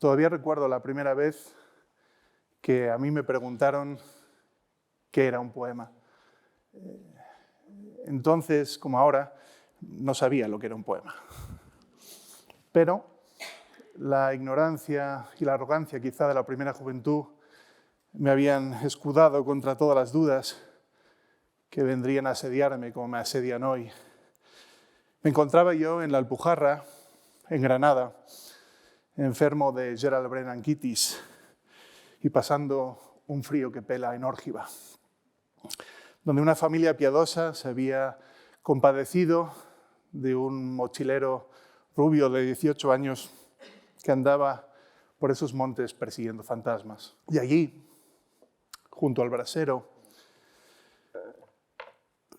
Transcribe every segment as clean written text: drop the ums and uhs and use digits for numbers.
Todavía recuerdo la primera vez que a mí me preguntaron qué era un poema. Entonces, como ahora, no sabía lo que era un poema. Pero la ignorancia y la arrogancia quizá de la primera juventud me habían escudado contra todas las dudas que vendrían a asediarme como me asedian hoy. Me encontraba yo en la Alpujarra, en Granada, enfermo de Gerald Brennan-Kitis y pasando un frío que pela en Órgiva, donde una familia piadosa se había compadecido de un mochilero rubio de 18 años que andaba por esos montes persiguiendo fantasmas. Y allí, junto al brasero,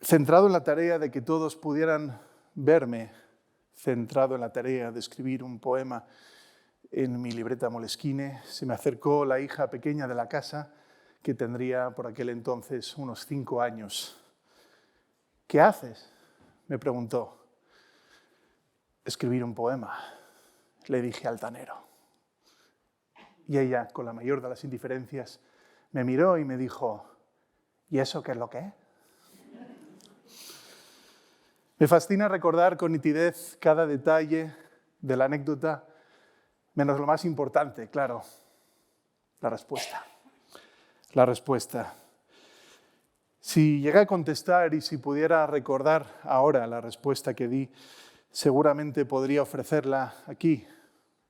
centrado en la tarea de que todos pudieran verme, centrado en la tarea de escribir un poema en mi libreta Moleskine, se me acercó la hija pequeña de la casa, que tendría por aquel entonces unos 5 años. ¿Qué haces?, me preguntó. Escribir un poema, le dije altanero. Y ella, con la mayor de las indiferencias, me miró y me dijo, ¿y eso qué es lo que es? Me fascina recordar con nitidez cada detalle de la anécdota, menos lo más importante, claro, la respuesta. La respuesta. Si llegué a contestar y si pudiera recordar ahora la respuesta que di, seguramente podría ofrecerla aquí,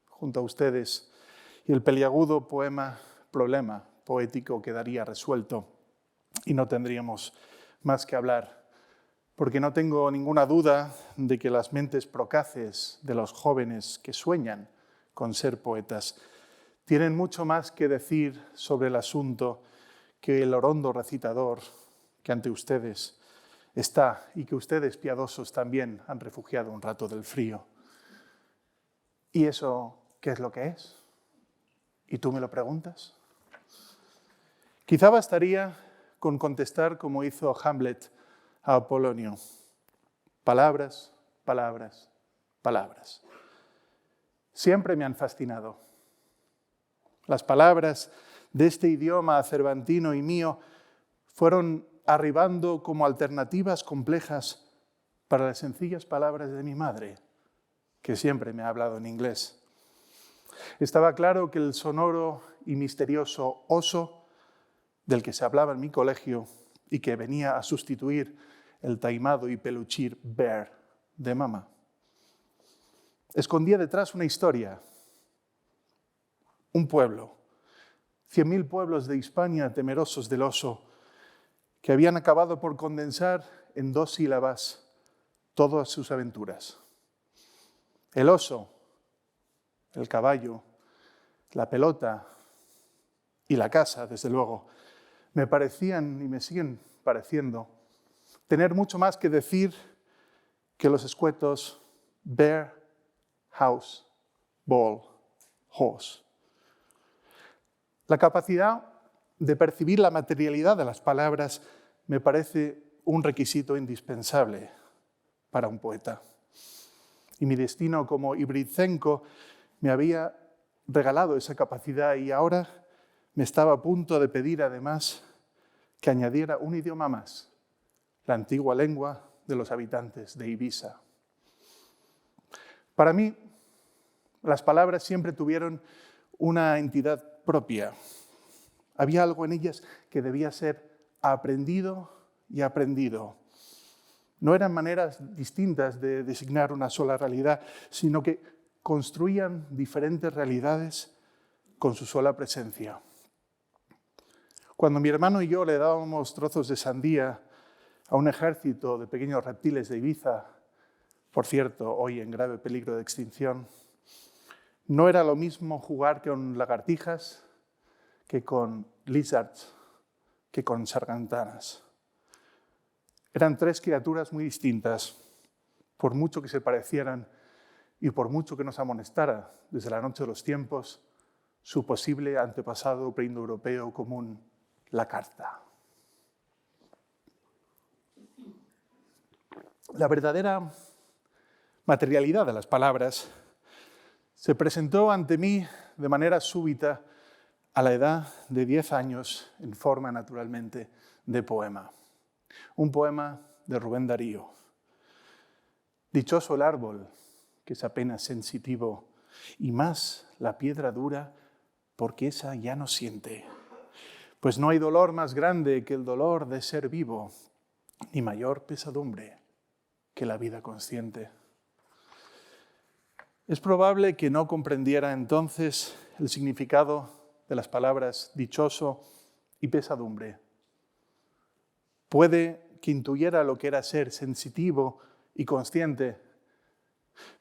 junto a ustedes, y el peliagudo problema poético quedaría resuelto y no tendríamos más que hablar, porque no tengo ninguna duda de que las mentes procaces de los jóvenes que sueñan con ser poetas tienen mucho más que decir sobre el asunto que el orondo recitador que ante ustedes está y que ustedes, piadosos, también han refugiado un rato del frío. ¿Y eso qué es lo que es? ¿Y tú me lo preguntas? Quizá bastaría con contestar como hizo Hamlet a Apolonio. Palabras, palabras, palabras. Siempre me han fascinado. Las palabras de este idioma cervantino y mío fueron arribando como alternativas complejas para las sencillas palabras de mi madre, que siempre me ha hablado en inglés. Estaba claro que el sonoro y misterioso oso, del que se hablaba en mi colegio y que venía a sustituir el taimado y peluchir bear de mamá, escondía detrás una historia, un pueblo, 100.000 pueblos de Hispania temerosos del oso, que habían acabado por condensar en 2 sílabas todas sus aventuras. El oso, el caballo, la pelota y la casa, desde luego, me parecían y me siguen pareciendo tener mucho más que decir que los escuetos bear, house, ball, horse. La capacidad de percibir la materialidad de las palabras me parece un requisito indispensable para un poeta. Y mi destino como Ivritsenko me había regalado esa capacidad y ahora me estaba a punto de pedir además que añadiera un idioma más, la antigua lengua de los habitantes de Ibiza. Para mí, las palabras siempre tuvieron una entidad propia. Había algo en ellas que debía ser aprendido y aprendido. No eran maneras distintas de designar una sola realidad, sino que construían diferentes realidades con su sola presencia. Cuando mi hermano y yo le dábamos trozos de sandía a un ejército de pequeños reptiles de Ibiza, por cierto, hoy en grave peligro de extinción, no era lo mismo jugar con lagartijas que con lizards, que con sargantanas. Eran 3 criaturas muy distintas, por mucho que se parecieran y por mucho que nos amonestara desde la noche de los tiempos su posible antepasado preindoeuropeo común, la carta. La verdadera materialidad de las palabras se presentó ante mí de manera súbita a la edad de 10 años en forma naturalmente de poema. Un poema de Rubén Darío. Dichoso el árbol, que es apenas sensitivo, y más la piedra dura, porque esa ya no siente. Pues no hay dolor más grande que el dolor de ser vivo, ni mayor pesadumbre que la vida consciente. Es probable que no comprendiera entonces el significado de las palabras dichoso y pesadumbre. Puede que intuyera lo que era ser sensitivo y consciente,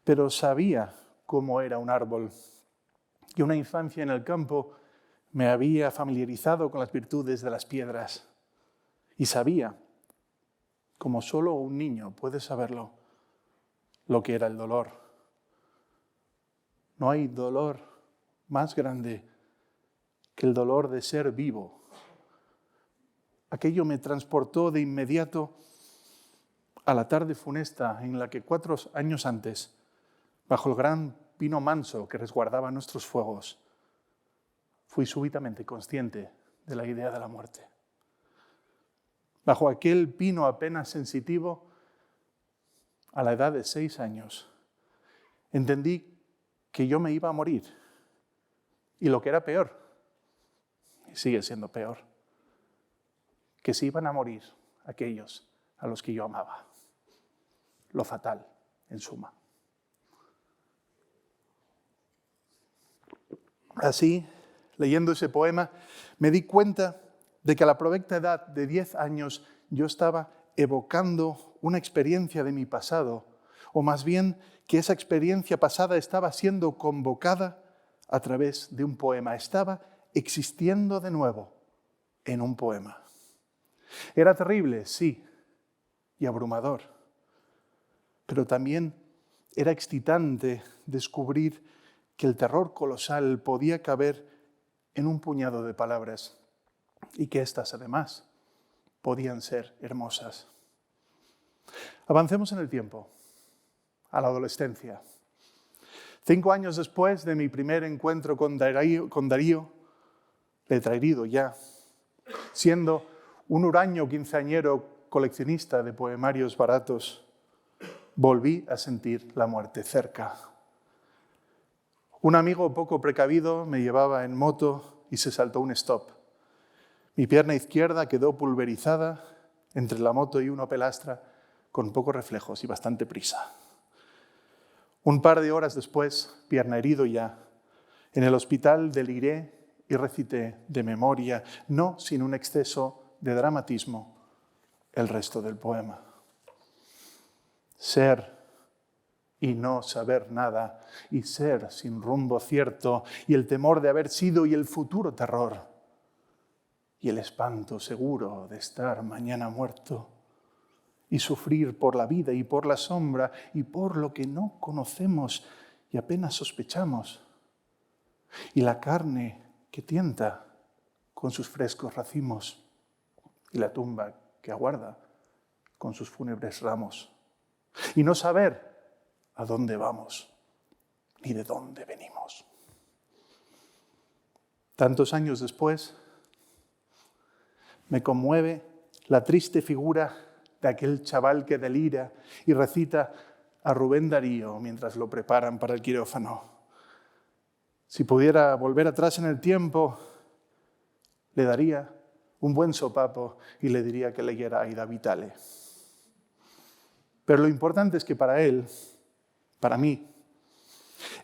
pero sabía cómo era un árbol. Y una infancia en el campo me había familiarizado con las virtudes de las piedras. Y sabía, como solo un niño puede saberlo, lo que era el dolor. No hay dolor más grande que el dolor de ser vivo. Aquello me transportó de inmediato a la tarde funesta en la que 4 años antes, bajo el gran pino manso que resguardaba nuestros fuegos, fui súbitamente consciente de la idea de la muerte. Bajo aquel pino apenas sensitivo, a la edad de 6 años, entendí que yo me iba a morir. Y lo que era peor, y sigue siendo peor, que se iban a morir aquellos a los que yo amaba. Lo fatal, en suma. Así, leyendo ese poema, me di cuenta de que a la provecta edad de 10 años yo estaba evocando una experiencia de mi pasado, o más bien que esa experiencia pasada estaba siendo convocada a través de un poema, estaba existiendo de nuevo en un poema. Era terrible, sí, y abrumador, pero también era excitante descubrir que el terror colosal podía caber en un puñado de palabras y que éstas, además, podían ser hermosas. Avancemos en el tiempo, a la adolescencia. 5 años después de mi primer encuentro con Darío, letraherido ya, siendo un huraño quinceañero coleccionista de poemarios baratos, volví a sentir la muerte cerca. Un amigo poco precavido me llevaba en moto y se saltó un stop. Mi pierna izquierda quedó pulverizada entre la moto y una Opel Astra con pocos reflejos y bastante prisa. Un par de horas después, pierna herido ya, en el hospital deliré y recité de memoria, no sin un exceso de dramatismo, el resto del poema. Ser y no saber nada, y ser sin rumbo cierto, y el temor de haber sido y el futuro terror, y el espanto seguro de estar mañana muerto, y sufrir por la vida y por la sombra y por lo que no conocemos y apenas sospechamos, y la carne que tienta con sus frescos racimos, y la tumba que aguarda con sus fúnebres ramos, y no saber a dónde vamos ni de dónde venimos. Tantos años después, me conmueve la triste figura de aquel chaval que delira y recita a Rubén Darío mientras lo preparan para el quirófano. Si pudiera volver atrás en el tiempo, le daría un buen sopapo y le diría que leyera Aida Vitale. Pero lo importante es que para él, para mí,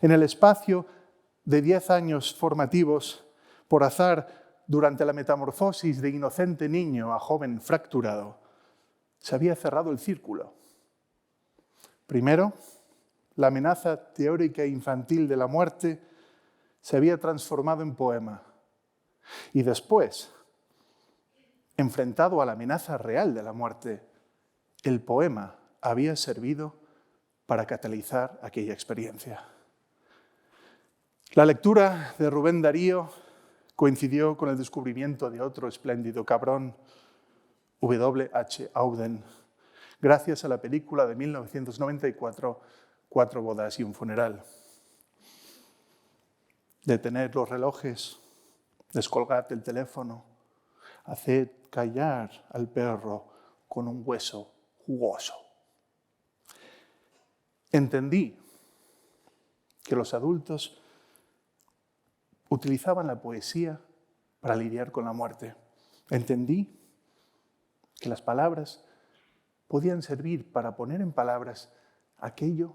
en el espacio de 10 años formativos, por azar, durante la metamorfosis de inocente niño a joven fracturado, se había cerrado el círculo. Primero, la amenaza teórica e infantil de la muerte se había transformado en poema. Y después, enfrentado a la amenaza real de la muerte, el poema había servido para catalizar aquella experiencia. La lectura de Rubén Darío coincidió con el descubrimiento de otro espléndido cabrón, W.H. Auden, gracias a la película de 1994, 4 bodas y un funeral. detened los relojes, descolgad el teléfono, haced callar al perro con un hueso jugoso. Entendí que los adultos utilizaban la poesía para lidiar con la muerte. Entendí que las palabras podían servir para poner en palabras aquello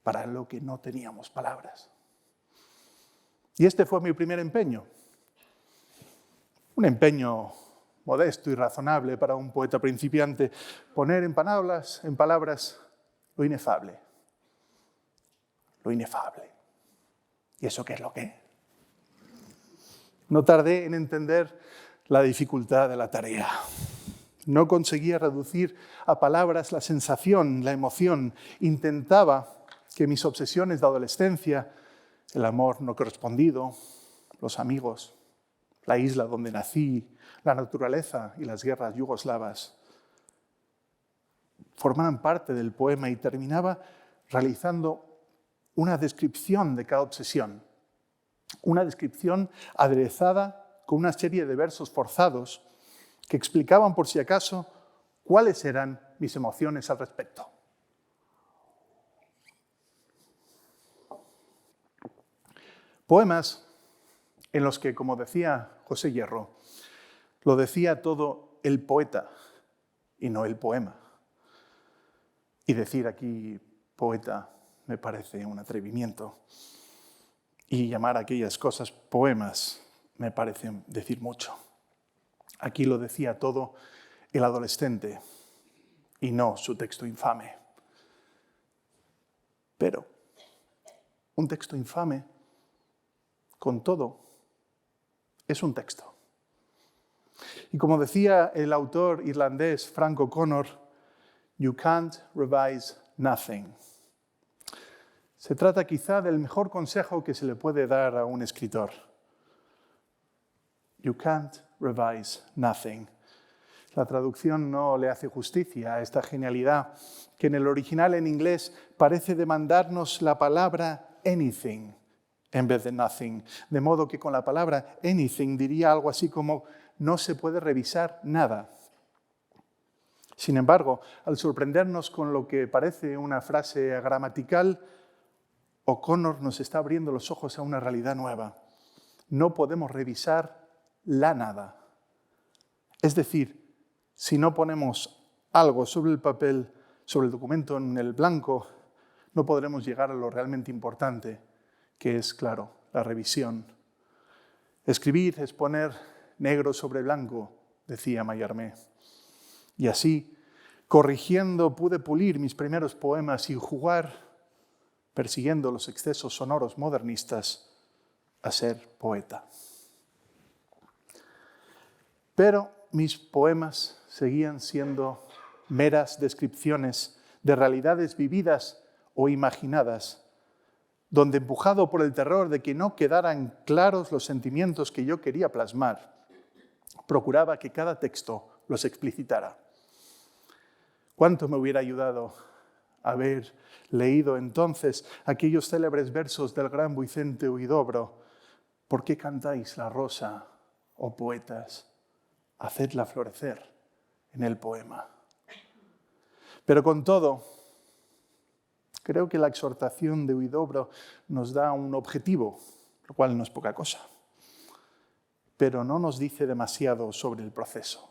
para lo que no teníamos palabras. Y este fue mi primer empeño. Un empeño modesto y razonable para un poeta principiante, poner en palabras lo inefable. Lo inefable. ¿Y eso qué es lo que es? No tardé en entender la dificultad de la tarea. No conseguía reducir a palabras la sensación, la emoción. Intentaba que mis obsesiones de adolescencia, el amor no correspondido, los amigos, la isla donde nací, la naturaleza y las guerras yugoslavas, formaran parte del poema y terminaba realizando una descripción de cada obsesión. Una descripción aderezada con una serie de versos forzados que explicaban, por si acaso, cuáles eran mis emociones al respecto. Poemas en los que, como decía José Hierro, lo decía todo el poeta y no el poema. Y decir aquí poeta me parece un atrevimiento. Y llamar a aquellas cosas poemas me parece decir mucho. Aquí lo decía todo el adolescente y no su texto infame. Pero un texto infame, con todo, es un texto. Y como decía el autor irlandés Frank O'Connor, you can't revise nothing. Se trata quizá del mejor consejo que se le puede dar a un escritor. You can't revise nothing. La traducción no le hace justicia a esta genialidad que en el original en inglés parece demandarnos la palabra anything en vez de nothing. De modo que con la palabra anything diría algo así como no se puede revisar nada. Sin embargo, al sorprendernos con lo que parece una frase gramatical, O'Connor nos está abriendo los ojos a una realidad nueva. No podemos revisar la nada. Es decir, si no ponemos algo sobre el papel, sobre el documento en el blanco, no podremos llegar a lo realmente importante, que es, claro, la revisión. Escribir es poner negro sobre blanco, decía Mallarmé. Y así, corrigiendo, pude pulir mis primeros poemas y jugar, persiguiendo los excesos sonoros modernistas, a ser poeta. Pero mis poemas seguían siendo meras descripciones de realidades vividas o imaginadas, donde empujado por el terror de que no quedaran claros los sentimientos que yo quería plasmar, procuraba que cada texto los explicitara. ¿Cuánto me hubiera ayudado haber leído entonces aquellos célebres versos del gran Vicente Huidobro? ¿Por qué cantáis la rosa, oh poetas? Hacedla florecer en el poema. Pero con todo, creo que la exhortación de Huidobro nos da un objetivo, lo cual no es poca cosa, pero no nos dice demasiado sobre el proceso.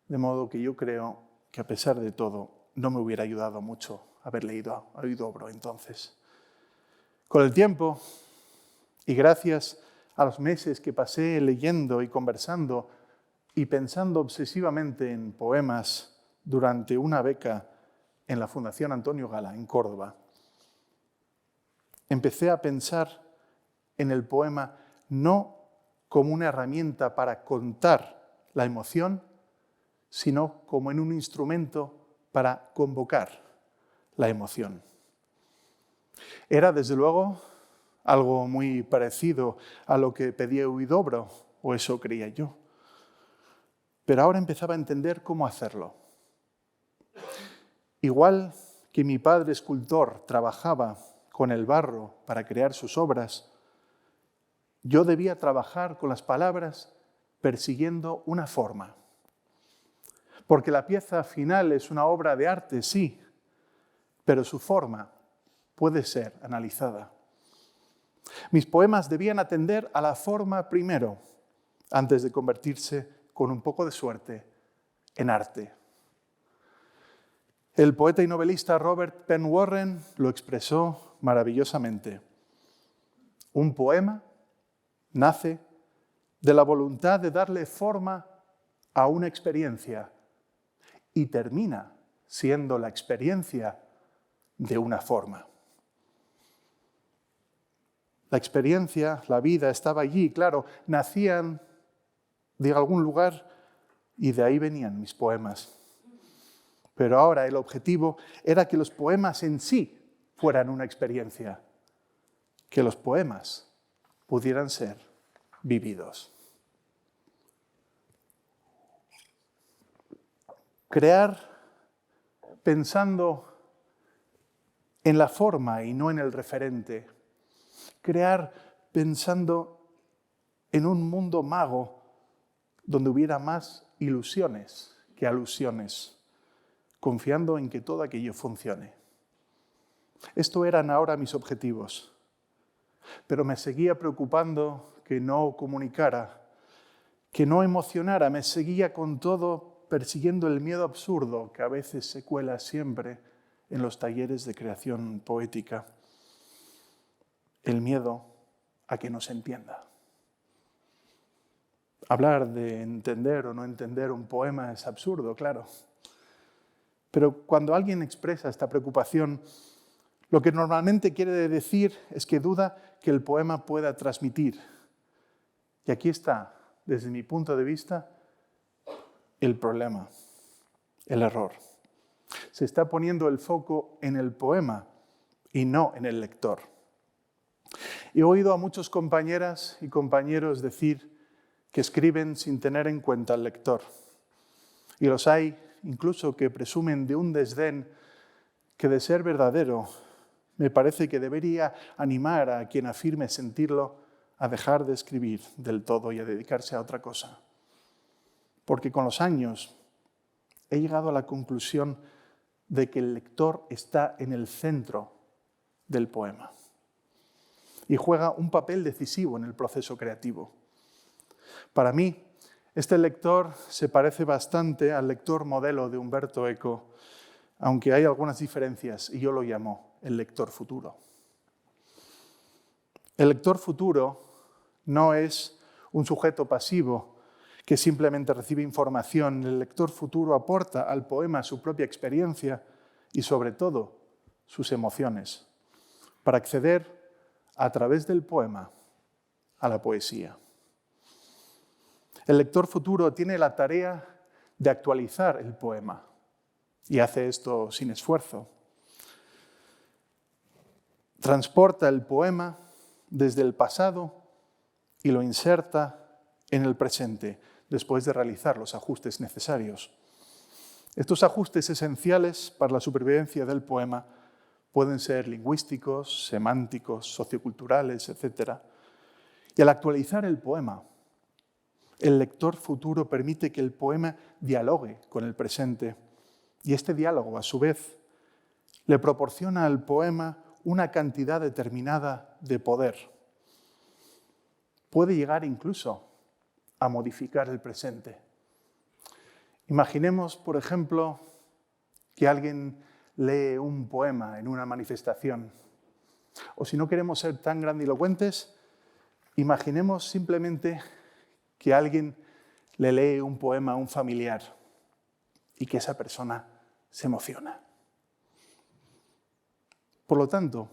De modo que yo creo que a pesar de todo, no me hubiera ayudado mucho haber leído a Huidobro entonces. Con el tiempo, y gracias a los meses que pasé leyendo y conversando y pensando obsesivamente en poemas durante una beca en la Fundación Antonio Gala, en Córdoba, empecé a pensar en el poema no como una herramienta para contar la emoción, sino como en un instrumento para convocar la emoción. Era, desde luego, algo muy parecido a lo que pedía Huidobro, o eso creía yo. Pero ahora empezaba a entender cómo hacerlo. Igual que mi padre escultor trabajaba con el barro para crear sus obras, Yo debía trabajar con las palabras persiguiendo una forma. Porque la pieza final es una obra de arte, sí, pero su forma puede ser analizada. Mis poemas debían atender a la forma primero, antes de convertirse, con un poco de suerte, en arte. El poeta y novelista Robert Penn Warren lo expresó maravillosamente. Un poema nace de la voluntad de darle forma a una experiencia y termina siendo la experiencia de una forma. La experiencia, la vida estaba allí, claro, nacían de algún lugar y de ahí venían mis poemas. Pero ahora el objetivo era que los poemas en sí fueran una experiencia, que los poemas pudieran ser vividos. Crear pensando en la forma y no en el referente. Crear pensando en un mundo mago donde hubiera más ilusiones que alusiones, confiando en que todo aquello funcione. Esto eran ahora mis objetivos, pero me seguía preocupando que no comunicara, que no emocionara, me seguía con todo persiguiendo el miedo absurdo que a veces se cuela siempre en los talleres de creación poética. El miedo a que no se entienda. Hablar de entender o no entender un poema es absurdo, claro. Pero cuando alguien expresa esta preocupación, lo que normalmente quiere decir es que duda que el poema pueda transmitir. Y aquí está, desde mi punto de vista, el problema, el error. Se está poniendo el foco en el poema y no en el lector. He oído a muchos compañeras y compañeros decir que escriben sin tener en cuenta al lector. Y los hay incluso que presumen de un desdén que, de ser verdadero, me parece que debería animar a quien afirme sentirlo a dejar de escribir del todo y a dedicarse a otra cosa. Porque con los años he llegado a la conclusión de que el lector está en el centro del poema y juega un papel decisivo en el proceso creativo. Para mí, este lector se parece bastante al lector modelo de Umberto Eco, aunque hay algunas diferencias, y yo lo llamo el lector futuro. El lector futuro no es un sujeto pasivo que simplemente recibe información. El lector futuro aporta al poema su propia experiencia y, sobre todo, sus emociones, para acceder a través del poema a la poesía. El lector futuro tiene la tarea de actualizar el poema y hace esto sin esfuerzo. Transporta el poema desde el pasado y lo inserta en el presente, después de realizar los ajustes necesarios. Estos ajustes esenciales para la supervivencia del poema pueden ser lingüísticos, semánticos, socioculturales, etc. Y al actualizar el poema, el lector futuro permite que el poema dialogue con el presente. Y este diálogo, a su vez, le proporciona al poema una cantidad determinada de poder. Puede llegar incluso a modificar el presente. Imaginemos, por ejemplo, que alguien lee un poema en una manifestación. O si no queremos ser tan grandilocuentes, imaginemos simplemente que alguien le lee un poema a un familiar y que esa persona se emociona. Por lo tanto,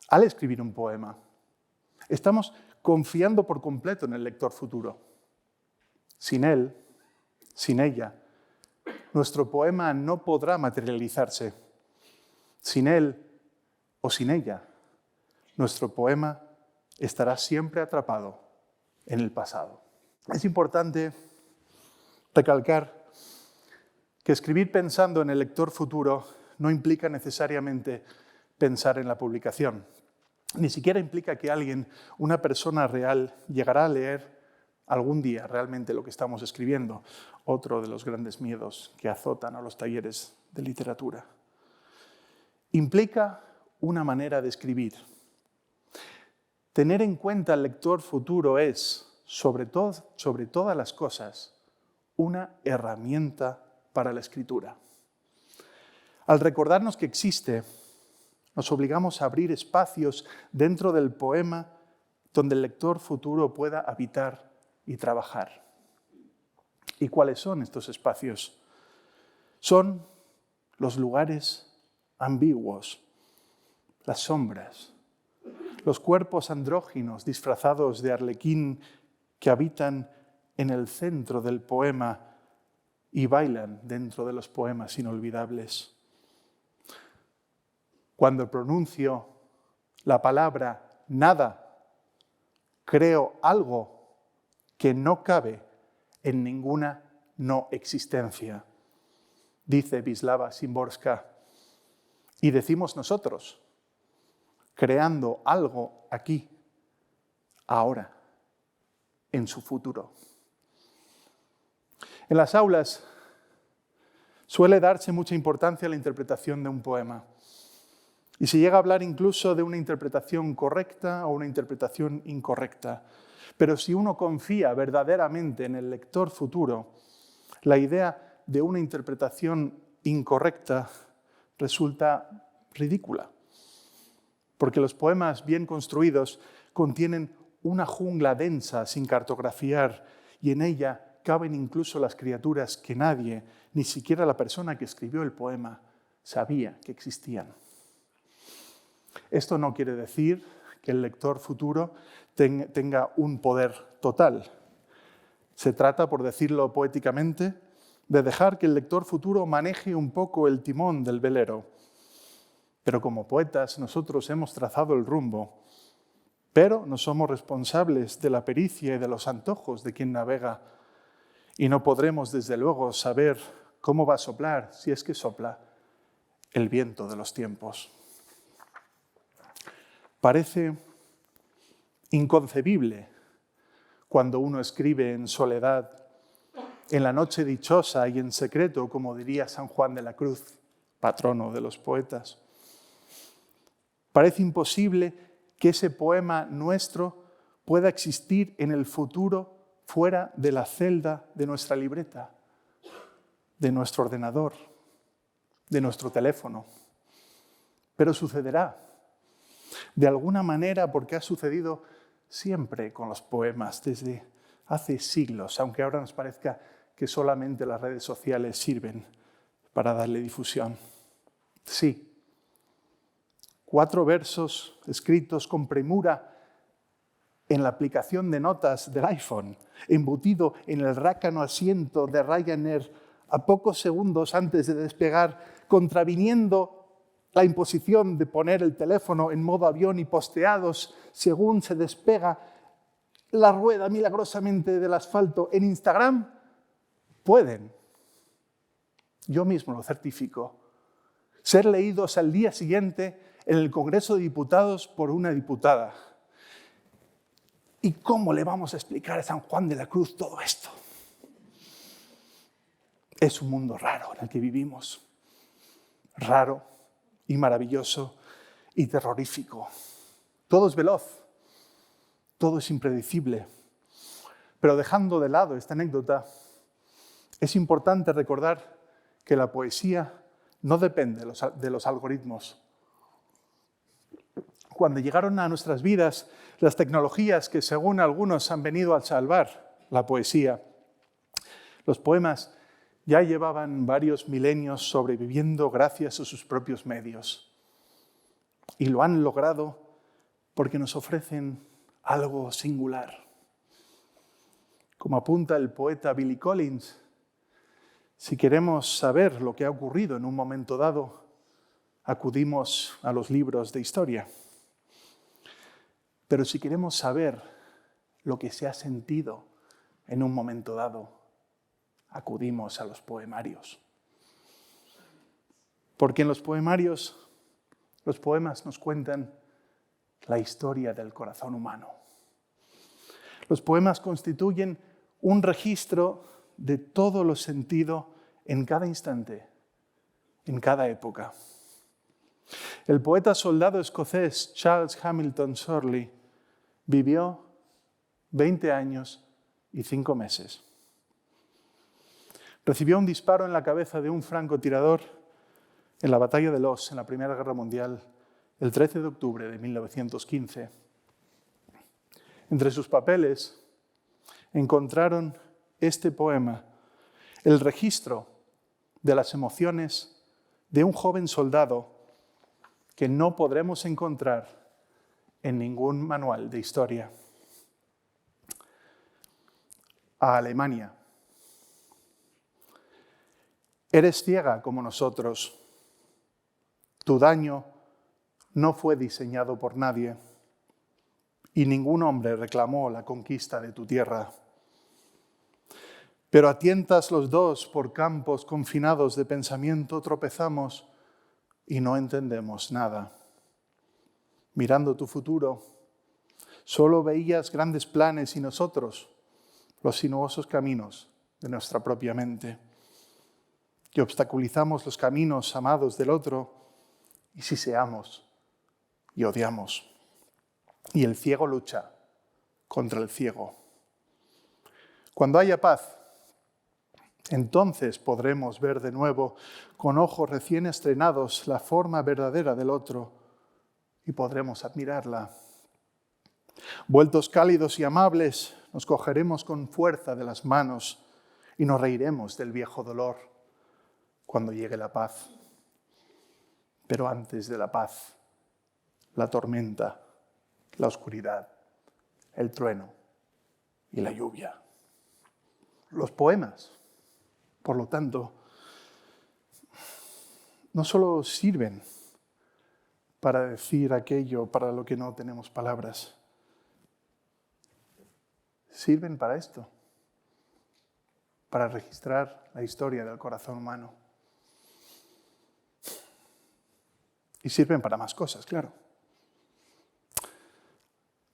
al escribir un poema, estamos confiando por completo en el lector futuro. Sin él, sin ella, nuestro poema no podrá materializarse. Sin él o sin ella, nuestro poema estará siempre atrapado en el pasado. Es importante recalcar que escribir pensando en el lector futuro no implica necesariamente pensar en la publicación. Ni siquiera implica que alguien, una persona real, llegará a leer algún día realmente lo que estamos escribiendo. Otro de los grandes miedos que azotan a los talleres de literatura. Implica una manera de escribir. Tener en cuenta el lector futuro es, sobre todas las cosas, una herramienta para la escritura. Al recordarnos que existe, nos obligamos a abrir espacios dentro del poema donde el lector futuro pueda habitar y trabajar. ¿Y cuáles son estos espacios? Son los lugares ambiguos, las sombras, los cuerpos andróginos disfrazados de arlequín que habitan en el centro del poema y bailan dentro de los poemas inolvidables. Cuando pronuncio la palabra nada, creo algo que no cabe en ninguna no existencia, dice Wisława Szymborska. Y decimos nosotros, creando algo aquí, ahora, en su futuro. En las aulas suele darse mucha importancia a la interpretación de un poema. Y se llega a hablar incluso de una interpretación correcta o una interpretación incorrecta. Pero si uno confía verdaderamente en el lector futuro, la idea de una interpretación incorrecta resulta ridícula. Porque los poemas bien construidos contienen una jungla densa sin cartografiar y en ella caben incluso las criaturas que nadie, ni siquiera la persona que escribió el poema, sabía que existían. Esto no quiere decir que el lector futuro tenga un poder total. Se trata, por decirlo poéticamente, de dejar que el lector futuro maneje un poco el timón del velero. Pero como poetas nosotros hemos trazado el rumbo, pero no somos responsables de la pericia y de los antojos de quien navega y no podremos desde luego saber cómo va a soplar, si es que sopla, el viento de los tiempos. Parece inconcebible cuando uno escribe en soledad, en la noche dichosa y en secreto, como diría San Juan de la Cruz, patrono de los poetas. Parece imposible que ese poema nuestro pueda existir en el futuro fuera de la celda de nuestra libreta, de nuestro ordenador, de nuestro teléfono. Pero sucederá. De alguna manera, porque ha sucedido siempre con los poemas, desde hace siglos, aunque ahora nos parezca que solamente las redes sociales sirven para darle difusión. Sí, 4 versos escritos con premura en la aplicación de notas del iPhone, embutido en el rácano asiento de Ryanair a pocos segundos antes de despegar, contraviniendo la imposición de poner el teléfono en modo avión y posteados según se despega la rueda milagrosamente del asfalto en Instagram, pueden, yo mismo lo certifico, ser leídos al día siguiente en el Congreso de Diputados por una diputada. ¿Y cómo le vamos a explicar a San Juan de la Cruz todo esto? Es un mundo raro en el que vivimos, raro y maravilloso y terrorífico. Todo es veloz, todo es impredecible. Pero dejando de lado esta anécdota, es importante recordar que la poesía no depende de los algoritmos. Cuando llegaron a nuestras vidas las tecnologías que según algunos han venido a salvar la poesía, los poemas ya llevaban varios milenios sobreviviendo gracias a sus propios medios. Y lo han logrado porque nos ofrecen algo singular. Como apunta el poeta Billy Collins, si queremos saber lo que ha ocurrido en un momento dado, acudimos a los libros de historia. Pero si queremos saber lo que se ha sentido en un momento dado, acudimos a los poemarios. Porque en los poemarios, los poemas nos cuentan la historia del corazón humano. Los poemas constituyen un registro de todo lo sentido en cada instante, en cada época. El poeta soldado escocés Charles Hamilton Surley vivió 20 años y 5 meses. Recibió un disparo en la cabeza de un francotirador en la batalla de Loos, en la Primera Guerra Mundial, el 13 de octubre de 1915. Entre sus papeles encontraron este poema, el registro de las emociones de un joven soldado que no podremos encontrar en ningún manual de historia. A Alemania. Eres ciega como nosotros. Tu daño no fue diseñado por nadie y ningún hombre reclamó la conquista de tu tierra. Pero a tientas los dos por campos confinados de pensamiento tropezamos y no entendemos nada. Mirando tu futuro, solo veías grandes planes y nosotros los sinuosos caminos de nuestra propia mente, que obstaculizamos los caminos amados del otro y siseamos y odiamos. Y el ciego lucha contra el ciego. Cuando haya paz, entonces podremos ver de nuevo con ojos recién estrenados la forma verdadera del otro y podremos admirarla. Vueltos cálidos y amables, nos cogeremos con fuerza de las manos y nos reiremos del viejo dolor cuando llegue la paz. Pero antes de la paz, la tormenta, la oscuridad, el trueno y la lluvia. Los poemas, por lo tanto, no solo sirven para decir aquello para lo que no tenemos palabras, sirven para esto, para registrar la historia del corazón humano. Y sirven para más cosas, claro.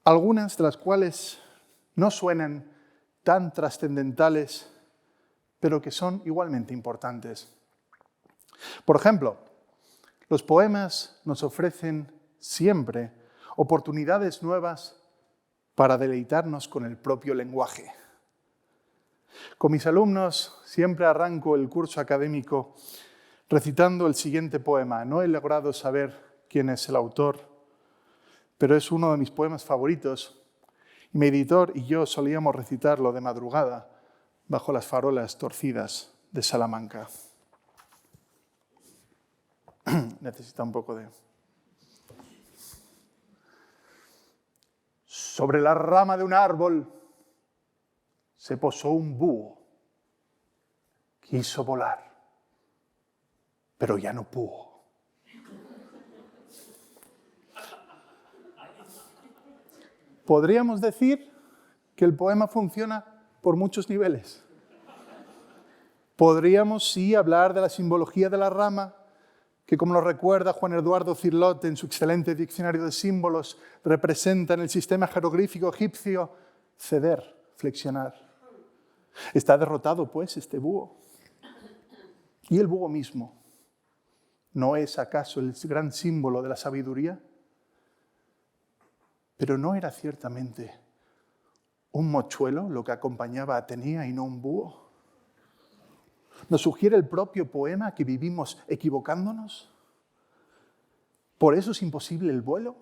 Algunas de las cuales no suenan tan trascendentales, pero que son igualmente importantes. Por ejemplo, los poemas nos ofrecen siempre oportunidades nuevas para deleitarnos con el propio lenguaje. Con mis alumnos siempre arranco el curso académico recitando el siguiente poema. No he logrado saber quién es el autor, pero es uno de mis poemas favoritos. Y mi editor y yo solíamos recitarlo de madrugada bajo las farolas torcidas de Salamanca. Necesita un poco de... Sobre la rama de un árbol se posó un búho. Quiso volar, pero ya no pudo. Podríamos decir que el poema funciona por muchos niveles. Podríamos, sí, hablar de la simbología de la rama, que, como nos recuerda Juan Eduardo Cirlot en su excelente diccionario de símbolos, representa en el sistema jeroglífico egipcio ceder, flexionar. Está derrotado, pues, este búho. ¿Y el búho mismo no es acaso el gran símbolo de la sabiduría? Pero no era ciertamente un mochuelo lo que acompañaba a Atenea y no un búho. ¿Nos sugiere el propio poema que vivimos equivocándonos? ¿Por eso es imposible el vuelo?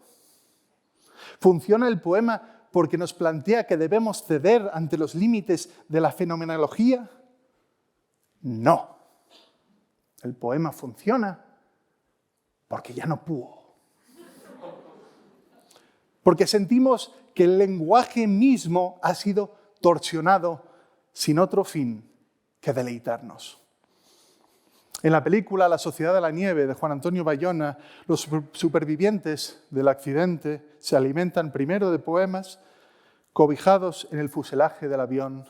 ¿Funciona el poema porque nos plantea que debemos ceder ante los límites de la fenomenología? No. El poema funciona porque ya no pudo. Porque sentimos que el lenguaje mismo ha sido torsionado sin otro fin que deleitarnos. En la película La Sociedad de la Nieve de Juan Antonio Bayona, los supervivientes del accidente se alimentan primero de poemas cobijados en el fuselaje del avión.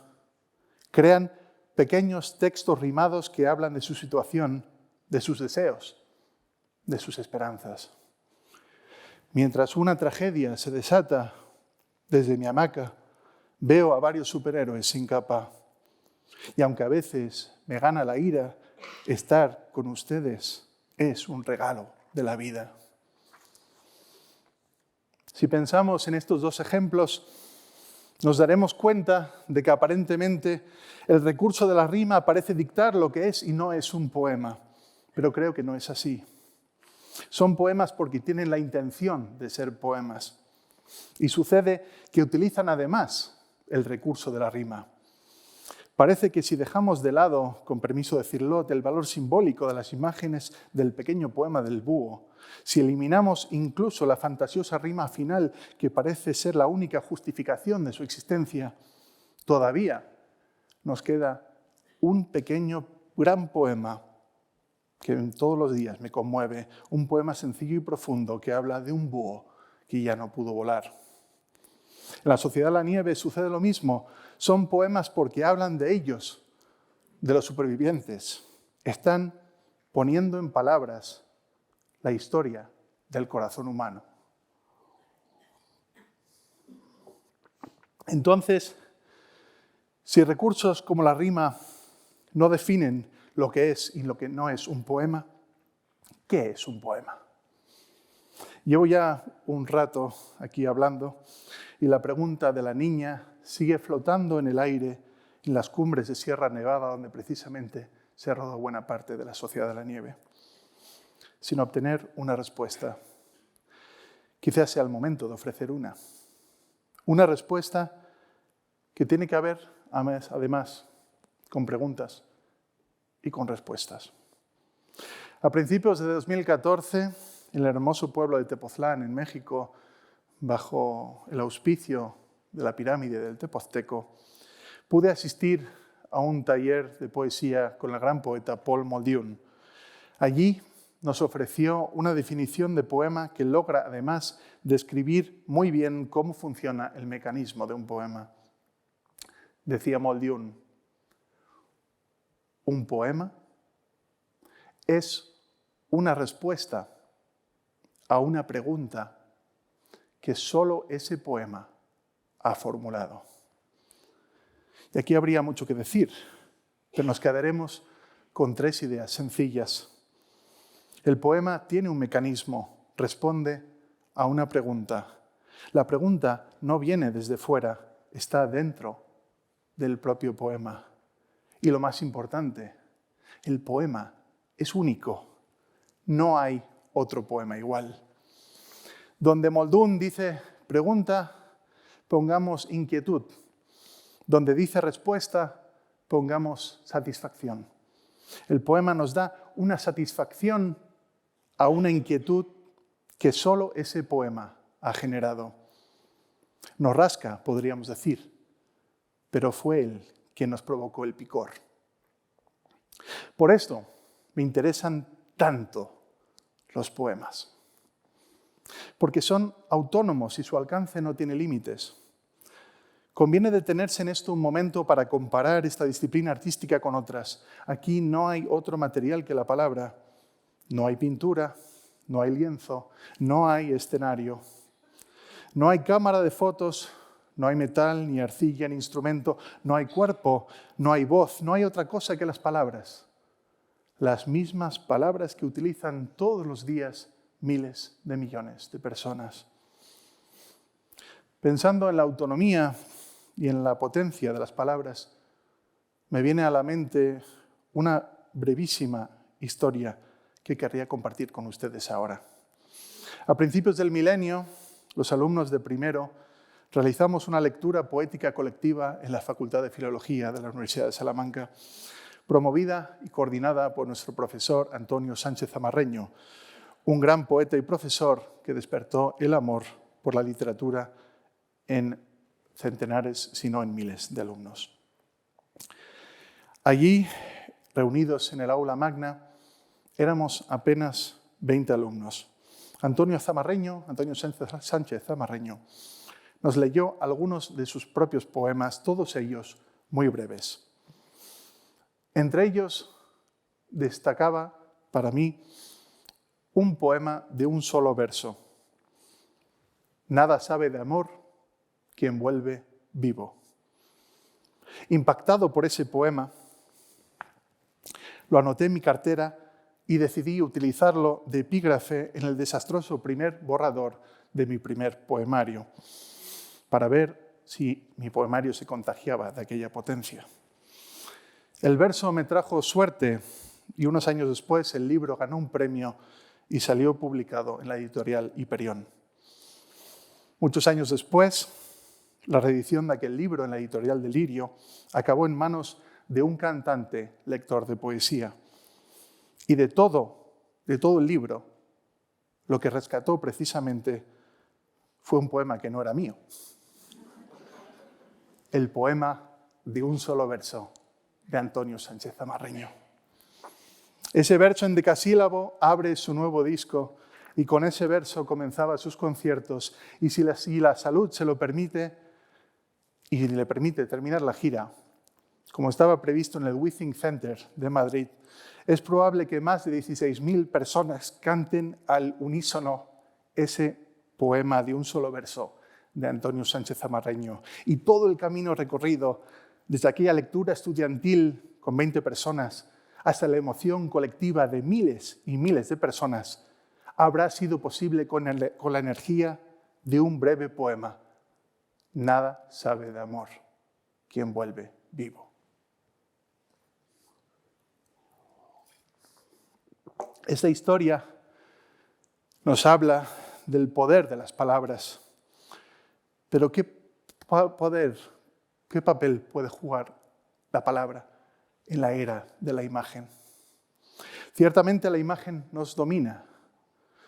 Crean pequeños textos rimados que hablan de su situación, de sus deseos, de sus esperanzas. Mientras una tragedia se desata desde mi hamaca, veo a varios superhéroes sin capa. Y aunque a veces me gana la ira, estar con ustedes es un regalo de la vida. Si pensamos en estos dos ejemplos, nos daremos cuenta de que aparentemente el recurso de la rima parece dictar lo que es y no es un poema, pero creo que no es así. Son poemas porque tienen la intención de ser poemas. Y sucede que utilizan además el recurso de la rima. Parece que si dejamos de lado, con permiso de Cirlot, el valor simbólico de las imágenes del pequeño poema del búho, si eliminamos incluso la fantasiosa rima final que parece ser la única justificación de su existencia, todavía nos queda un pequeño, gran poema que todos los días me conmueve, un poema sencillo y profundo que habla de un búho que ya no pudo volar. En la Sociedad de la Nieve sucede lo mismo. Son poemas porque hablan de ellos, de los supervivientes. Están poniendo en palabras la historia del corazón humano. Entonces, si recursos como la rima no definen lo que es y lo que no es un poema, ¿qué es un poema? Llevo ya un rato aquí hablando y la pregunta de la niña sigue flotando en el aire en las cumbres de Sierra Nevada, donde precisamente se ha rodado buena parte de la Sociedad de la Nieve, sin obtener una respuesta. Quizás sea el momento de ofrecer una respuesta que tiene que ver, además, con preguntas y con respuestas. A principios de 2014, en el hermoso pueblo de Tepoztlán, en México, bajo el auspicio de la pirámide del Tepozteco, pude asistir a un taller de poesía con el gran poeta Paul Muldoon. Allí nos ofreció una definición de poema que logra, además, describir muy bien cómo funciona el mecanismo de un poema. Decía Muldoon, un poema es una respuesta a una pregunta que solo ese poema ha formulado. Y aquí habría mucho que decir, pero nos quedaremos con 3 ideas sencillas. El poema tiene un mecanismo, responde a una pregunta. La pregunta no viene desde fuera, está dentro del propio poema. Y lo más importante, el poema es único. No hay otro poema igual. Donde Muldoon dice pregunta, pongamos inquietud. Donde dice respuesta, pongamos satisfacción. El poema nos da una satisfacción a una inquietud que solo ese poema ha generado. Nos rasca, podríamos decir, pero fue él quien nos provocó el picor. Por esto me interesan tanto los poemas, porque son autónomos y su alcance no tiene límites. Conviene detenerse en esto un momento para comparar esta disciplina artística con otras. Aquí no hay otro material que la palabra. No hay pintura, no hay lienzo, no hay escenario. No hay cámara de fotos, no hay metal, ni arcilla, ni instrumento, no hay cuerpo, no hay voz, no hay otra cosa que las palabras. Las mismas palabras que utilizan todos los días miles de millones de personas. Pensando en la autonomía y en la potencia de las palabras, me viene a la mente una brevísima historia que querría compartir con ustedes ahora. A principios del milenio, los alumnos de primero realizamos una lectura poética colectiva en la Facultad de Filología de la Universidad de Salamanca, promovida y coordinada por nuestro profesor Antonio Sánchez Zamarreño, un gran poeta y profesor que despertó el amor por la literatura en centenares, si no en miles de alumnos. Allí, reunidos en el aula magna, éramos apenas 20 alumnos. Antonio Sánchez Zamarreño, nos leyó algunos de sus propios poemas, todos ellos muy breves. Entre ellos destacaba para mí un poema de un solo verso, Nada sabe de amor quien vuelve vivo. Impactado por ese poema, lo anoté en mi cartera y decidí utilizarlo de epígrafe en el desastroso primer borrador de mi primer poemario, para ver si mi poemario se contagiaba de aquella potencia. El verso me trajo suerte y unos años después el libro ganó un premio y salió publicado en la editorial Hiperión. Muchos años después, la reedición de aquel libro en la editorial Delirio acabó en manos de un cantante lector de poesía. Y de todo el libro, lo que rescató precisamente fue un poema que no era mío. El poema de un solo verso de Antonio Sánchez Zamarreño. Ese verso en decasílabo abre su nuevo disco y con ese verso comenzaba sus conciertos y si la salud se lo permite y le permite terminar la gira, como estaba previsto en el Withing Center de Madrid, es probable que más de 16.000 personas canten al unísono ese poema de un solo verso de Antonio Sánchez Zamarreño. Y todo el camino recorrido, desde aquella lectura estudiantil con 20 personas hasta la emoción colectiva de miles y miles de personas, habrá sido posible con la energía de un breve poema. Nada sabe de amor quien vuelve vivo. Esta historia nos habla del poder de las palabras, pero ¿qué papel puede jugar la palabra en la era de la imagen? Ciertamente la imagen nos domina.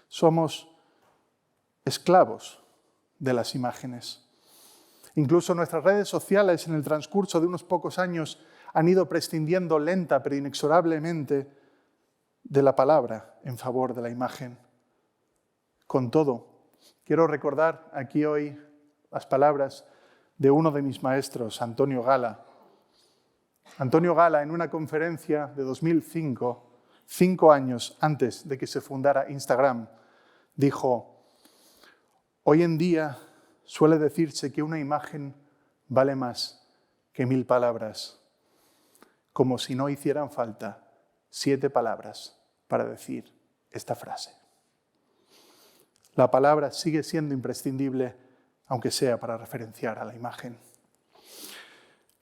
Somos esclavos de las imágenes. Incluso nuestras redes sociales en el transcurso de unos pocos años han ido prescindiendo lenta pero inexorablemente de la palabra en favor de la imagen. Con todo, quiero recordar aquí hoy las palabras de uno de mis maestros, Antonio Gala. Antonio Gala, en una conferencia de 2005, 5 años antes de que se fundara Instagram, dijo: hoy en día suele decirse que una imagen vale más que 1000 palabras, como si no hicieran falta 7 palabras para decir esta frase. La palabra sigue siendo imprescindible, aunque sea para referenciar a la imagen.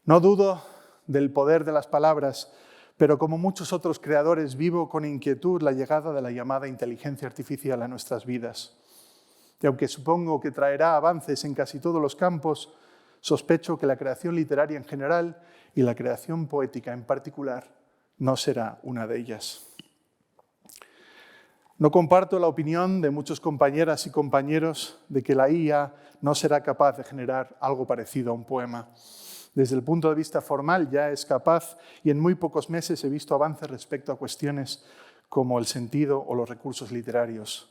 No dudo del poder de las palabras, pero como muchos otros creadores vivo con inquietud la llegada de la llamada inteligencia artificial a nuestras vidas. Y aunque supongo que traerá avances en casi todos los campos, sospecho que la creación literaria en general y la creación poética en particular no será una de ellas. No comparto la opinión de muchos compañeras y compañeros de que la IA no será capaz de generar algo parecido a un poema. Desde el punto de vista formal ya es capaz y en muy pocos meses he visto avances respecto a cuestiones como el sentido o los recursos literarios.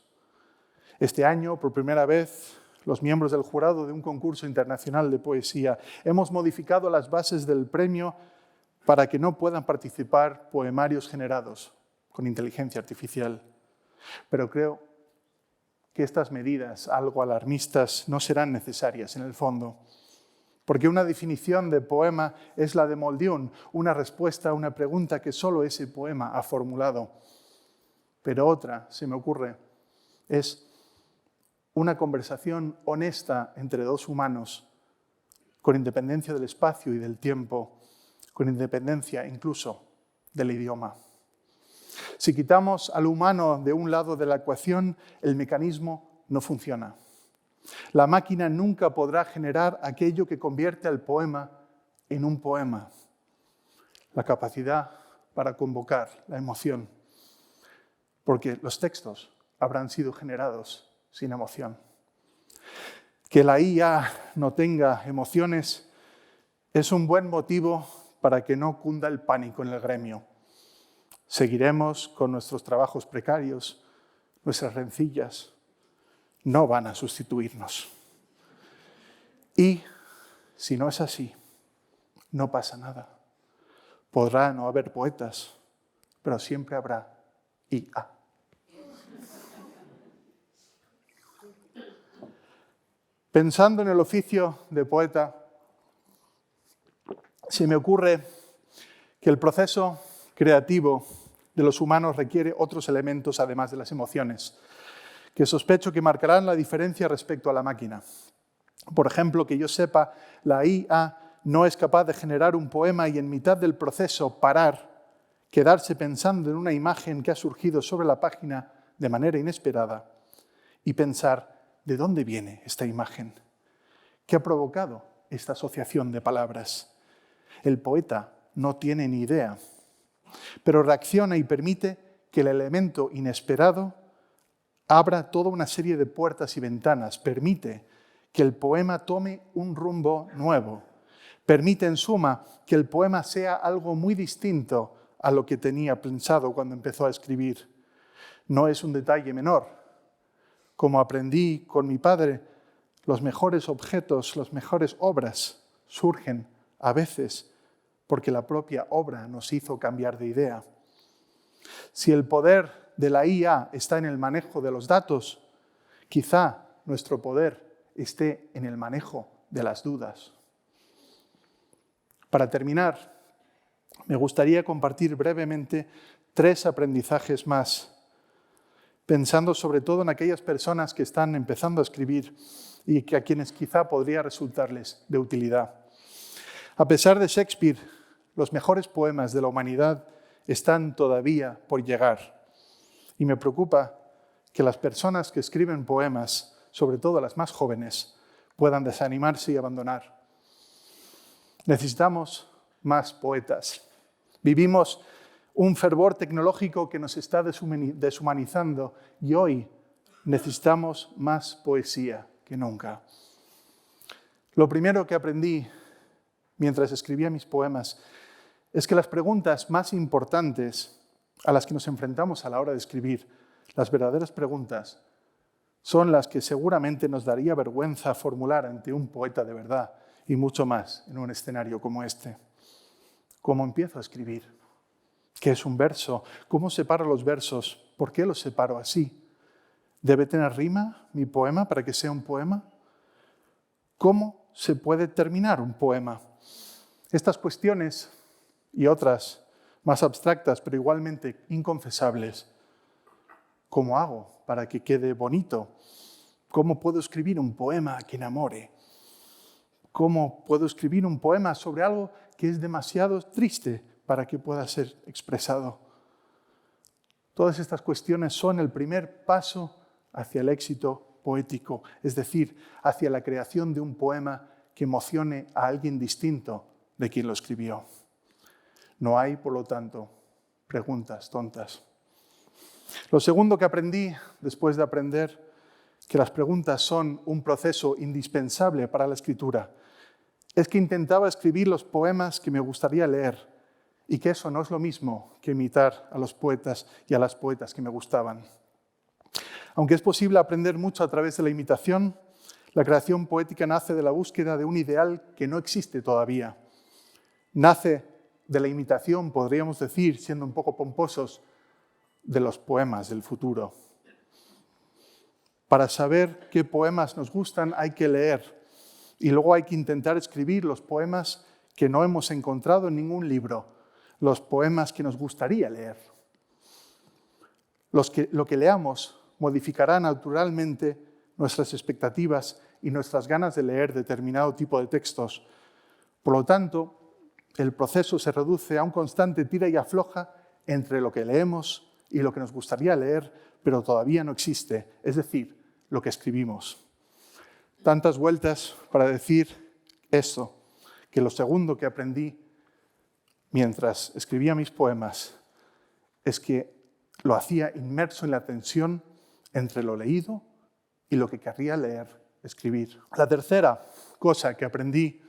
Este año, por primera vez, los miembros del jurado de un concurso internacional de poesía hemos modificado las bases del premio para que no puedan participar poemarios generados con inteligencia artificial. Pero creo que estas medidas, algo alarmistas, no serán necesarias en el fondo, porque una definición de poema es la de Moldiún, una respuesta a una pregunta que solo ese poema ha formulado. Pero otra, se me ocurre, es una conversación honesta entre dos humanos, con independencia del espacio y del tiempo, con independencia incluso del idioma. Si quitamos al humano de un lado de la ecuación, el mecanismo no funciona. La máquina nunca podrá generar aquello que convierte al poema en un poema. La capacidad para convocar la emoción. Porque los textos habrán sido generados sin emoción. Que la IA no tenga emociones es un buen motivo para que no cunda el pánico en el gremio. Seguiremos con nuestros trabajos precarios, nuestras rencillas. No van a sustituirnos. Y si no es así, no pasa nada. Podrá no haber poetas, pero siempre habrá IA. Pensando en el oficio de poeta, se me ocurre que el proceso creativo de los humanos requiere otros elementos además de las emociones, que sospecho que marcarán la diferencia respecto a la máquina. Por ejemplo, que yo sepa, la IA no es capaz de generar un poema y en mitad del proceso parar, quedarse pensando en una imagen que ha surgido sobre la página de manera inesperada y pensar, ¿de dónde viene esta imagen? ¿Qué ha provocado esta asociación de palabras? El poeta no tiene ni idea, pero reacciona y permite que el elemento inesperado abra toda una serie de puertas y ventanas, permite que el poema tome un rumbo nuevo, permite en suma que el poema sea algo muy distinto a lo que tenía pensado cuando empezó a escribir. No es un detalle menor. Como aprendí con mi padre, los mejores objetos, las mejores obras surgen a veces porque la propia obra nos hizo cambiar de idea. Si el poder de la IA está en el manejo de los datos, quizá nuestro poder esté en el manejo de las dudas. Para terminar, me gustaría compartir brevemente 3 aprendizajes más, pensando sobre todo en aquellas personas que están empezando a escribir y que a quienes quizá podría resultarles de utilidad. A pesar de Shakespeare, los mejores poemas de la humanidad están todavía por llegar. Y me preocupa que las personas que escriben poemas, sobre todo las más jóvenes, puedan desanimarse y abandonar. Necesitamos más poetas. Vivimos un fervor tecnológico que nos está deshumanizando y hoy necesitamos más poesía que nunca. Lo primero que aprendí mientras escribía mis poemas es que las preguntas más importantes a las que nos enfrentamos a la hora de escribir, las verdaderas preguntas, son las que seguramente nos daría vergüenza formular ante un poeta de verdad y mucho más en un escenario como este. ¿Cómo empiezo a escribir? ¿Qué es un verso? ¿Cómo separo los versos? ¿Por qué los separo así? ¿Debe tener rima mi poema para que sea un poema? ¿Cómo se puede terminar un poema? Estas cuestiones y otras más abstractas, pero igualmente inconfesables. ¿Cómo hago para que quede bonito? ¿Cómo puedo escribir un poema que enamore? ¿Cómo puedo escribir un poema sobre algo que es demasiado triste para que pueda ser expresado? Todas estas cuestiones son el primer paso hacia el éxito poético, es decir, hacia la creación de un poema que emocione a alguien distinto de quien lo escribió. No hay, por lo tanto, preguntas tontas. Lo segundo que aprendí, después de aprender que las preguntas son un proceso indispensable para la escritura, es que intentaba escribir los poemas que me gustaría leer y que eso no es lo mismo que imitar a los poetas y a las poetas que me gustaban. Aunque es posible aprender mucho a través de la imitación, la creación poética nace de la búsqueda de un ideal que no existe todavía. Nace de la imitación, podríamos decir, siendo un poco pomposos, de los poemas del futuro. Para saber qué poemas nos gustan hay que leer y luego hay que intentar escribir los poemas que no hemos encontrado en ningún libro, los poemas que nos gustaría leer. Lo que leamos modificará naturalmente nuestras expectativas y nuestras ganas de leer determinado tipo de textos. Por lo tanto, el proceso se reduce a un constante tira y afloja entre lo que leemos y lo que nos gustaría leer, pero todavía no existe, es decir, lo que escribimos. Tantas vueltas para decir eso, que lo segundo que aprendí mientras escribía mis poemas es que lo hacía inmerso en la tensión entre lo leído y lo que querría leer, escribir. La tercera cosa que aprendí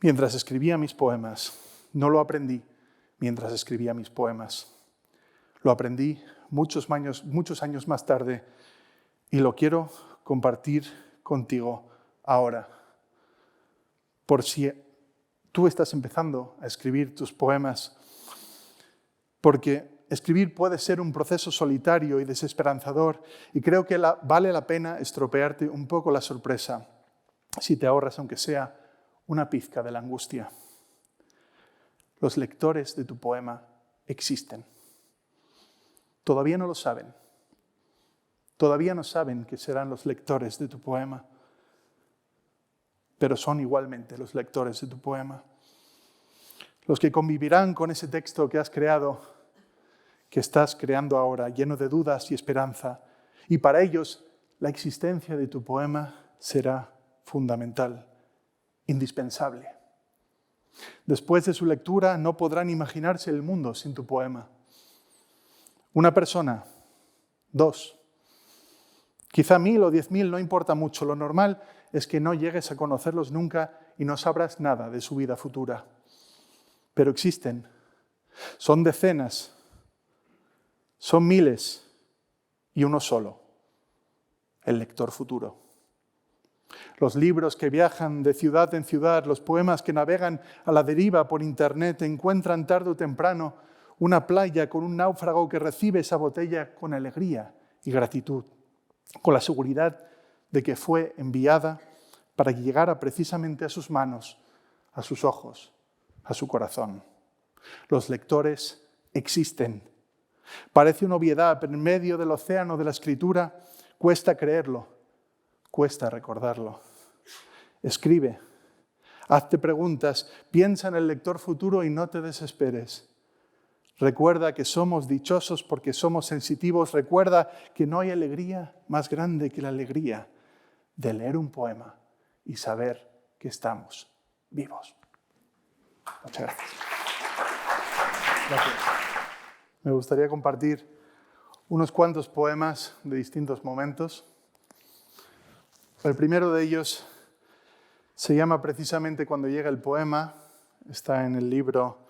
mientras escribía mis poemas, no lo aprendí mientras escribía mis poemas. Lo aprendí muchos años más tarde y lo quiero compartir contigo ahora. Por si tú estás empezando a escribir tus poemas, porque escribir puede ser un proceso solitario y desesperanzador y creo que vale la pena estropearte un poco la sorpresa. si te ahorras aunque sea una pizca de la angustia. Los lectores de tu poema existen. Todavía no lo saben. Todavía no saben que serán los lectores de tu poema, pero son igualmente los lectores de tu poema. Los que convivirán con ese texto que has creado, que estás creando ahora, lleno de dudas y esperanza. Y para ellos, la existencia de tu poema será fundamental, indispensable. Después de su lectura, no podrán imaginarse el mundo sin tu poema. Una persona, 2, quizá 1000 o 10.000, no importa mucho. Lo normal es que no llegues a conocerlos nunca y no sabrás nada de su vida futura. Pero existen. Son decenas, son miles y uno solo, el lector futuro. Los libros que viajan de ciudad en ciudad, los poemas que navegan a la deriva por internet, encuentran tarde o temprano una playa con un náufrago que recibe esa botella con alegría y gratitud, con la seguridad de que fue enviada para que llegara precisamente a sus manos, a sus ojos, a su corazón. Los lectores existen. Parece una obviedad, pero en medio del océano de la escritura cuesta creerlo, cuesta recordarlo. Escribe, hazte preguntas, piensa en el lector futuro y no te desesperes. Recuerda que somos dichosos porque somos sensitivos. Recuerda que no hay alegría más grande que la alegría de leer un poema y saber que estamos vivos. Muchas gracias. Gracias. Me gustaría compartir unos cuantos poemas de distintos momentos. El primero de ellos se llama precisamente Cuando llega el poema. Está en el libro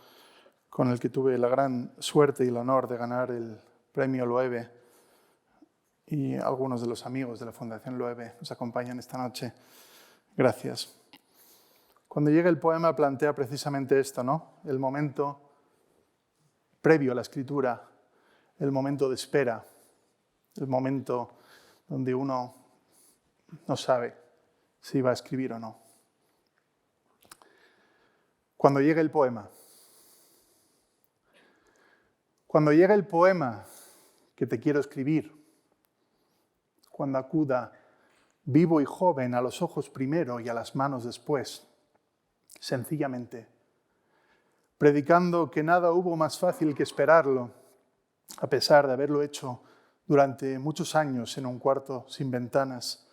con el que tuve la gran suerte y el honor de ganar el premio Loewe. Y algunos de los amigos de la Fundación Loewe nos acompañan esta noche. Gracias. Cuando llega el poema plantea precisamente esto, ¿no? El momento previo a la escritura, el momento de espera, el momento donde uno no sabe si va a escribir o no. Cuando llega el poema. Cuando llega el poema que te quiero escribir, cuando acuda vivo y joven a los ojos primero y a las manos después, sencillamente, predicando que nada hubo más fácil que esperarlo, a pesar de haberlo hecho durante muchos años en un cuarto sin ventanas,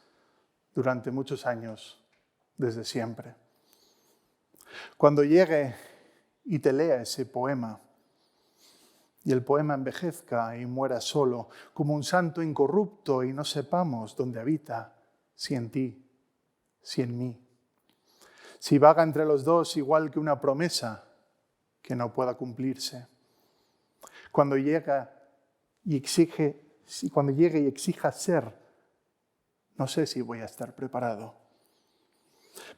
durante muchos años, desde siempre. Cuando llegue y te lea ese poema, y el poema envejezca y muera solo, como un santo incorrupto, y no sepamos dónde habita, si en ti, si en mí. Si vaga entre los dos igual que una promesa que no pueda cumplirse. Cuando llegue y exija ser, no sé si voy a estar preparado.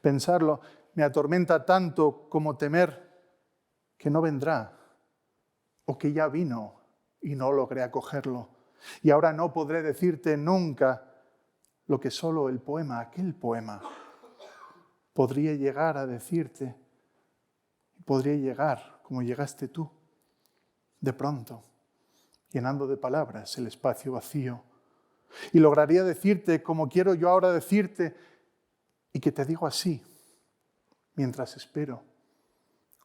Pensarlo me atormenta tanto como temer que no vendrá, o que ya vino y no logré acogerlo. Y ahora no podré decirte nunca lo que solo el poema, aquel poema, podría llegar a decirte. Podría llegar como llegaste tú, de pronto, llenando de palabras el espacio vacío. Y lograría decirte como quiero yo ahora decirte, y que te digo así, mientras espero,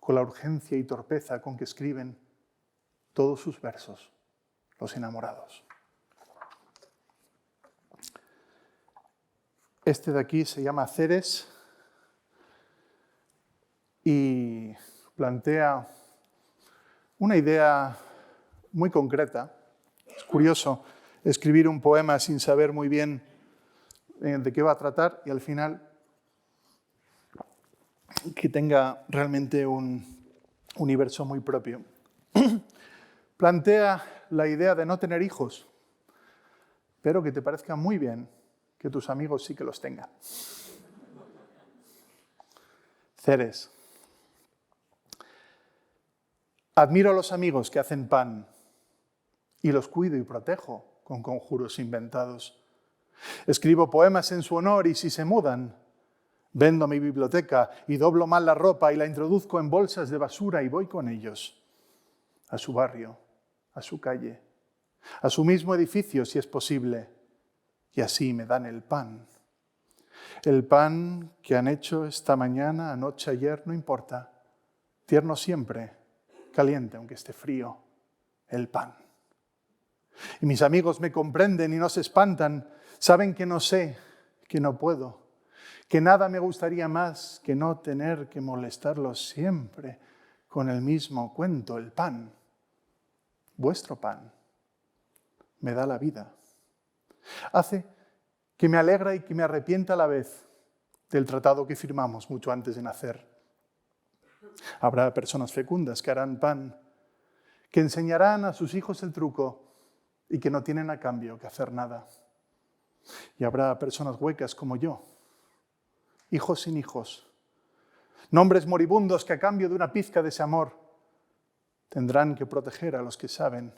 con la urgencia y torpeza con que escriben todos sus versos, los enamorados. Este de aquí se llama Ceres y plantea una idea muy concreta. Es curioso escribir un poema sin saber muy bien de qué va a tratar y al final que tenga realmente un universo muy propio. Plantea la idea de no tener hijos, pero que te parezca muy bien que tus amigos sí que los tengan. Ceres. Admiro a los amigos que hacen pan y los cuido y protejo con conjuros inventados. Escribo poemas en su honor y si se mudan, Vendo mi biblioteca y doblo mal la ropa y la introduzco en bolsas de basura y voy con ellos a su barrio, a su calle, a su mismo edificio si es posible. Y así me dan el pan. El pan que han hecho esta mañana, anoche, ayer, no importa. Tierno siempre, caliente aunque esté frío, el pan. Y mis amigos me comprenden y no se espantan. Saben que no sé, que no puedo, que nada me gustaría más que no tener que molestarlos siempre con el mismo cuento, el pan. Vuestro pan me da la vida. Hace que me alegra y que me arrepienta a la vez del tratado que firmamos mucho antes de nacer. Habrá personas fecundas que harán pan, que enseñarán a sus hijos el truco y que no tienen a cambio que hacer nada. Y habrá personas huecas como yo, hijos sin hijos, nombres moribundos que a cambio de una pizca de ese amor tendrán que proteger a los que saben,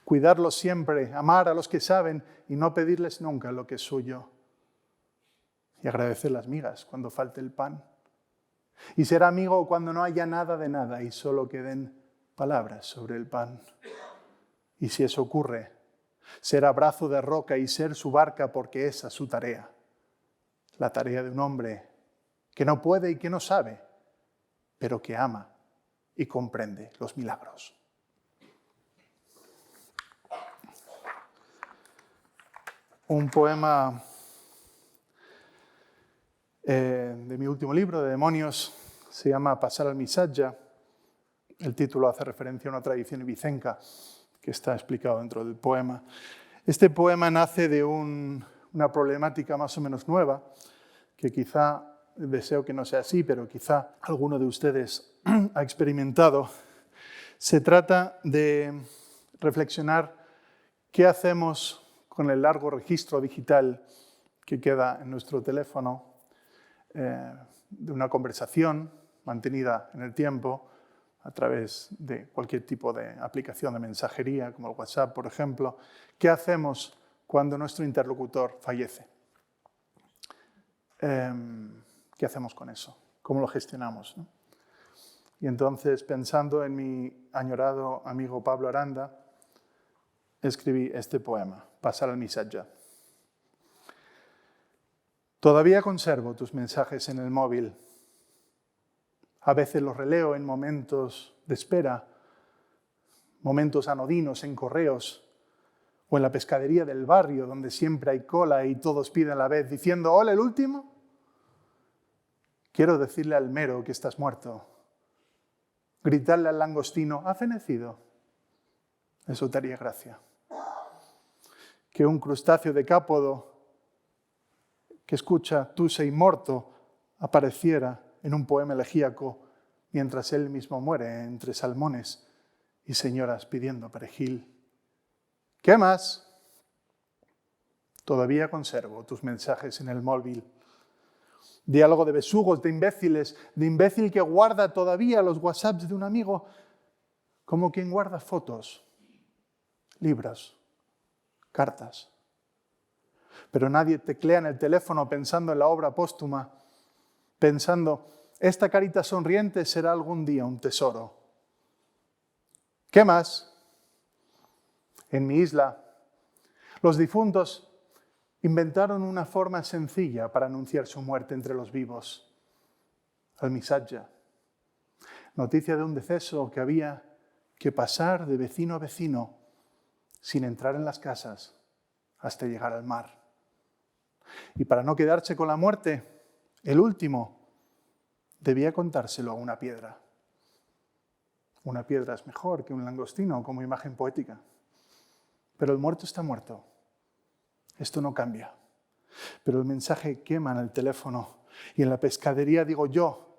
cuidarlos siempre, amar a los que saben y no pedirles nunca lo que es suyo. Y agradecer las migas cuando falte el pan. Y ser amigo cuando no haya nada de nada y solo queden palabras sobre el pan. Y si eso ocurre, ser abrazo de roca y ser su barca porque esa es su tarea. La tarea de un hombre que no puede y que no sabe, pero que ama y comprende los milagros. Un poema de mi último libro, de Demonios, se llama Pasar al Missatja. El título hace referencia a una tradición ibicenca que está explicado dentro del poema. Este poema nace de una problemática más o menos nueva, que quizá, deseo que no sea así, pero quizá alguno de ustedes ha experimentado. Se trata de reflexionar qué hacemos con el largo registro digital que queda en nuestro teléfono de una conversación mantenida en el tiempo a través de cualquier tipo de aplicación de mensajería, como el WhatsApp, por ejemplo. ¿Qué hacemos cuando nuestro interlocutor fallece? ¿Qué hacemos con eso? ¿Cómo lo gestionamos, ¿no? Y entonces, pensando en mi añorado amigo Pablo Aranda, escribí este poema, Pasar al Missatja. Todavía conservo tus mensajes en el móvil. A veces los releo en momentos de espera, momentos anodinos en correos o en la pescadería del barrio donde siempre hay cola y todos piden a la vez diciendo «Hola, el último». Quiero decirle al mero que estás muerto. Gritarle al langostino «¿Ha fenecido?» Eso te haría gracia. Que un crustáceo decápodo que escucha tu sei morto apareciera en un poema elegíaco mientras él mismo muere entre salmones y señoras pidiendo perejil. ¿Qué más? Todavía conservo tus mensajes en el móvil. Diálogo de besugos, de imbéciles, de imbécil que guarda todavía los WhatsApps de un amigo como quien guarda fotos, libros, cartas. Pero nadie teclea en el teléfono pensando en la obra póstuma, pensando, esta carita sonriente será algún día un tesoro. ¿Qué más? En mi isla, los difuntos inventaron una forma sencilla para anunciar su muerte entre los vivos. El Missatja. Noticia de un deceso que había que pasar de vecino a vecino sin entrar en las casas hasta llegar al mar. Y para no quedarse con la muerte, el último debía contárselo a una piedra. Una piedra es mejor que un langostino como imagen poética. Pero el muerto está muerto. Esto no cambia. Pero el mensaje quema en el teléfono y en la pescadería digo yo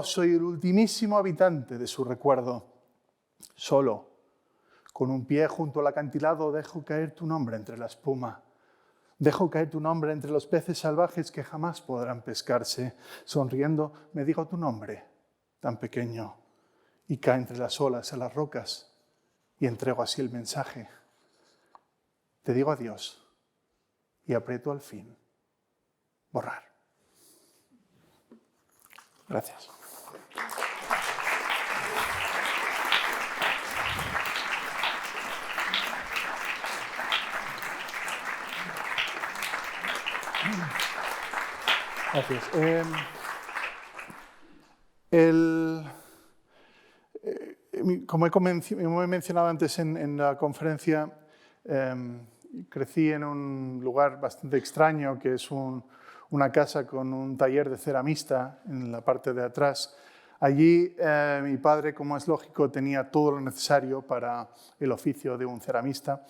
soy el ultimísimo habitante de su recuerdo. Solo, con un pie junto al acantilado, dejo caer tu nombre entre la espuma. Dejo caer tu nombre entre los peces salvajes que jamás podrán pescarse. Sonriendo, me digo tu nombre, tan pequeño, y cae entre las olas a las rocas, y entrego así el mensaje. Te digo adiós, y aprieto al fin borrar. Gracias. Gracias. Como he mencionado antes en la conferencia, crecí en un lugar bastante extraño, que es una casa con un taller de ceramista en la parte de atrás. Allí mi padre, como es lógico, tenía todo lo necesario para el oficio de un ceramista,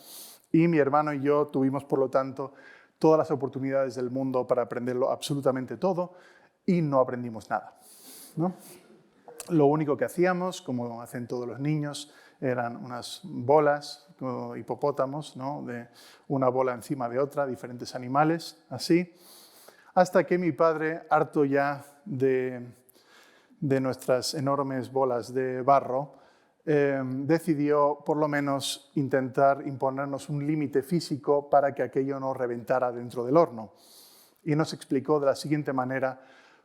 y mi hermano y yo tuvimos, por lo tanto, todas las oportunidades del mundo para aprenderlo absolutamente todo, y no aprendimos nada, ¿no? Lo único que hacíamos, como hacen todos los niños, eran unas bolas, como hipopótamos, ¿no? De una bola encima de otra, diferentes animales, así, hasta que mi padre, harto ya de nuestras enormes bolas de barro, decidió por lo menos intentar imponernos un límite físico para que aquello no reventara dentro del horno. Y nos explicó de la siguiente manera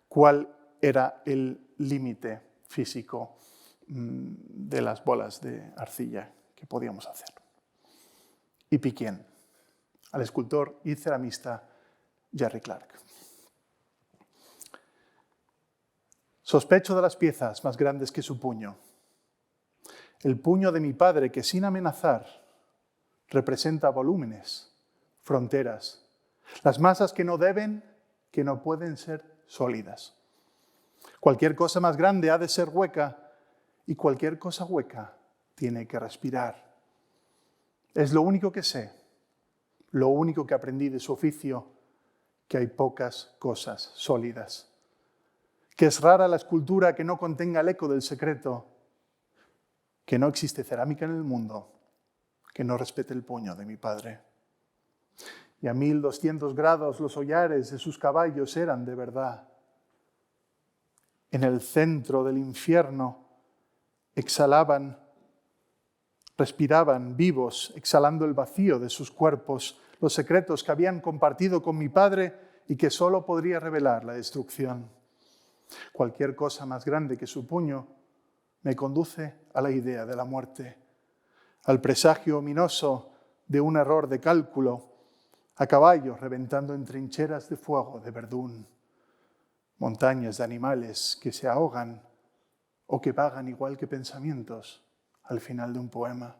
cuál era el límite físico de las bolas de arcilla que podíamos hacer. Y piquien al escultor y ceramista Jerry Clark. Sospecho de las piezas más grandes que su puño. El puño de mi padre, que sin amenazar representa volúmenes, fronteras, las masas que no deben, que no pueden ser sólidas. Cualquier cosa más grande ha de ser hueca, y cualquier cosa hueca tiene que respirar. Es lo único que sé, lo único que aprendí de su oficio, que hay pocas cosas sólidas, que es rara la escultura que no contenga el eco del secreto, que no existe cerámica en el mundo que no respete el puño de mi padre. Y a 1200 grados los hollares de sus caballos eran de verdad. En el centro del infierno exhalaban, respiraban vivos, exhalando el vacío de sus cuerpos, los secretos que habían compartido con mi padre y que solo podría revelar la destrucción. Cualquier cosa más grande que su puño me conduce a la idea de la muerte, al presagio ominoso de un error de cálculo, a caballos reventando en trincheras de fuego de Verdún, montañas de animales que se ahogan o que vagan igual que pensamientos al final de un poema.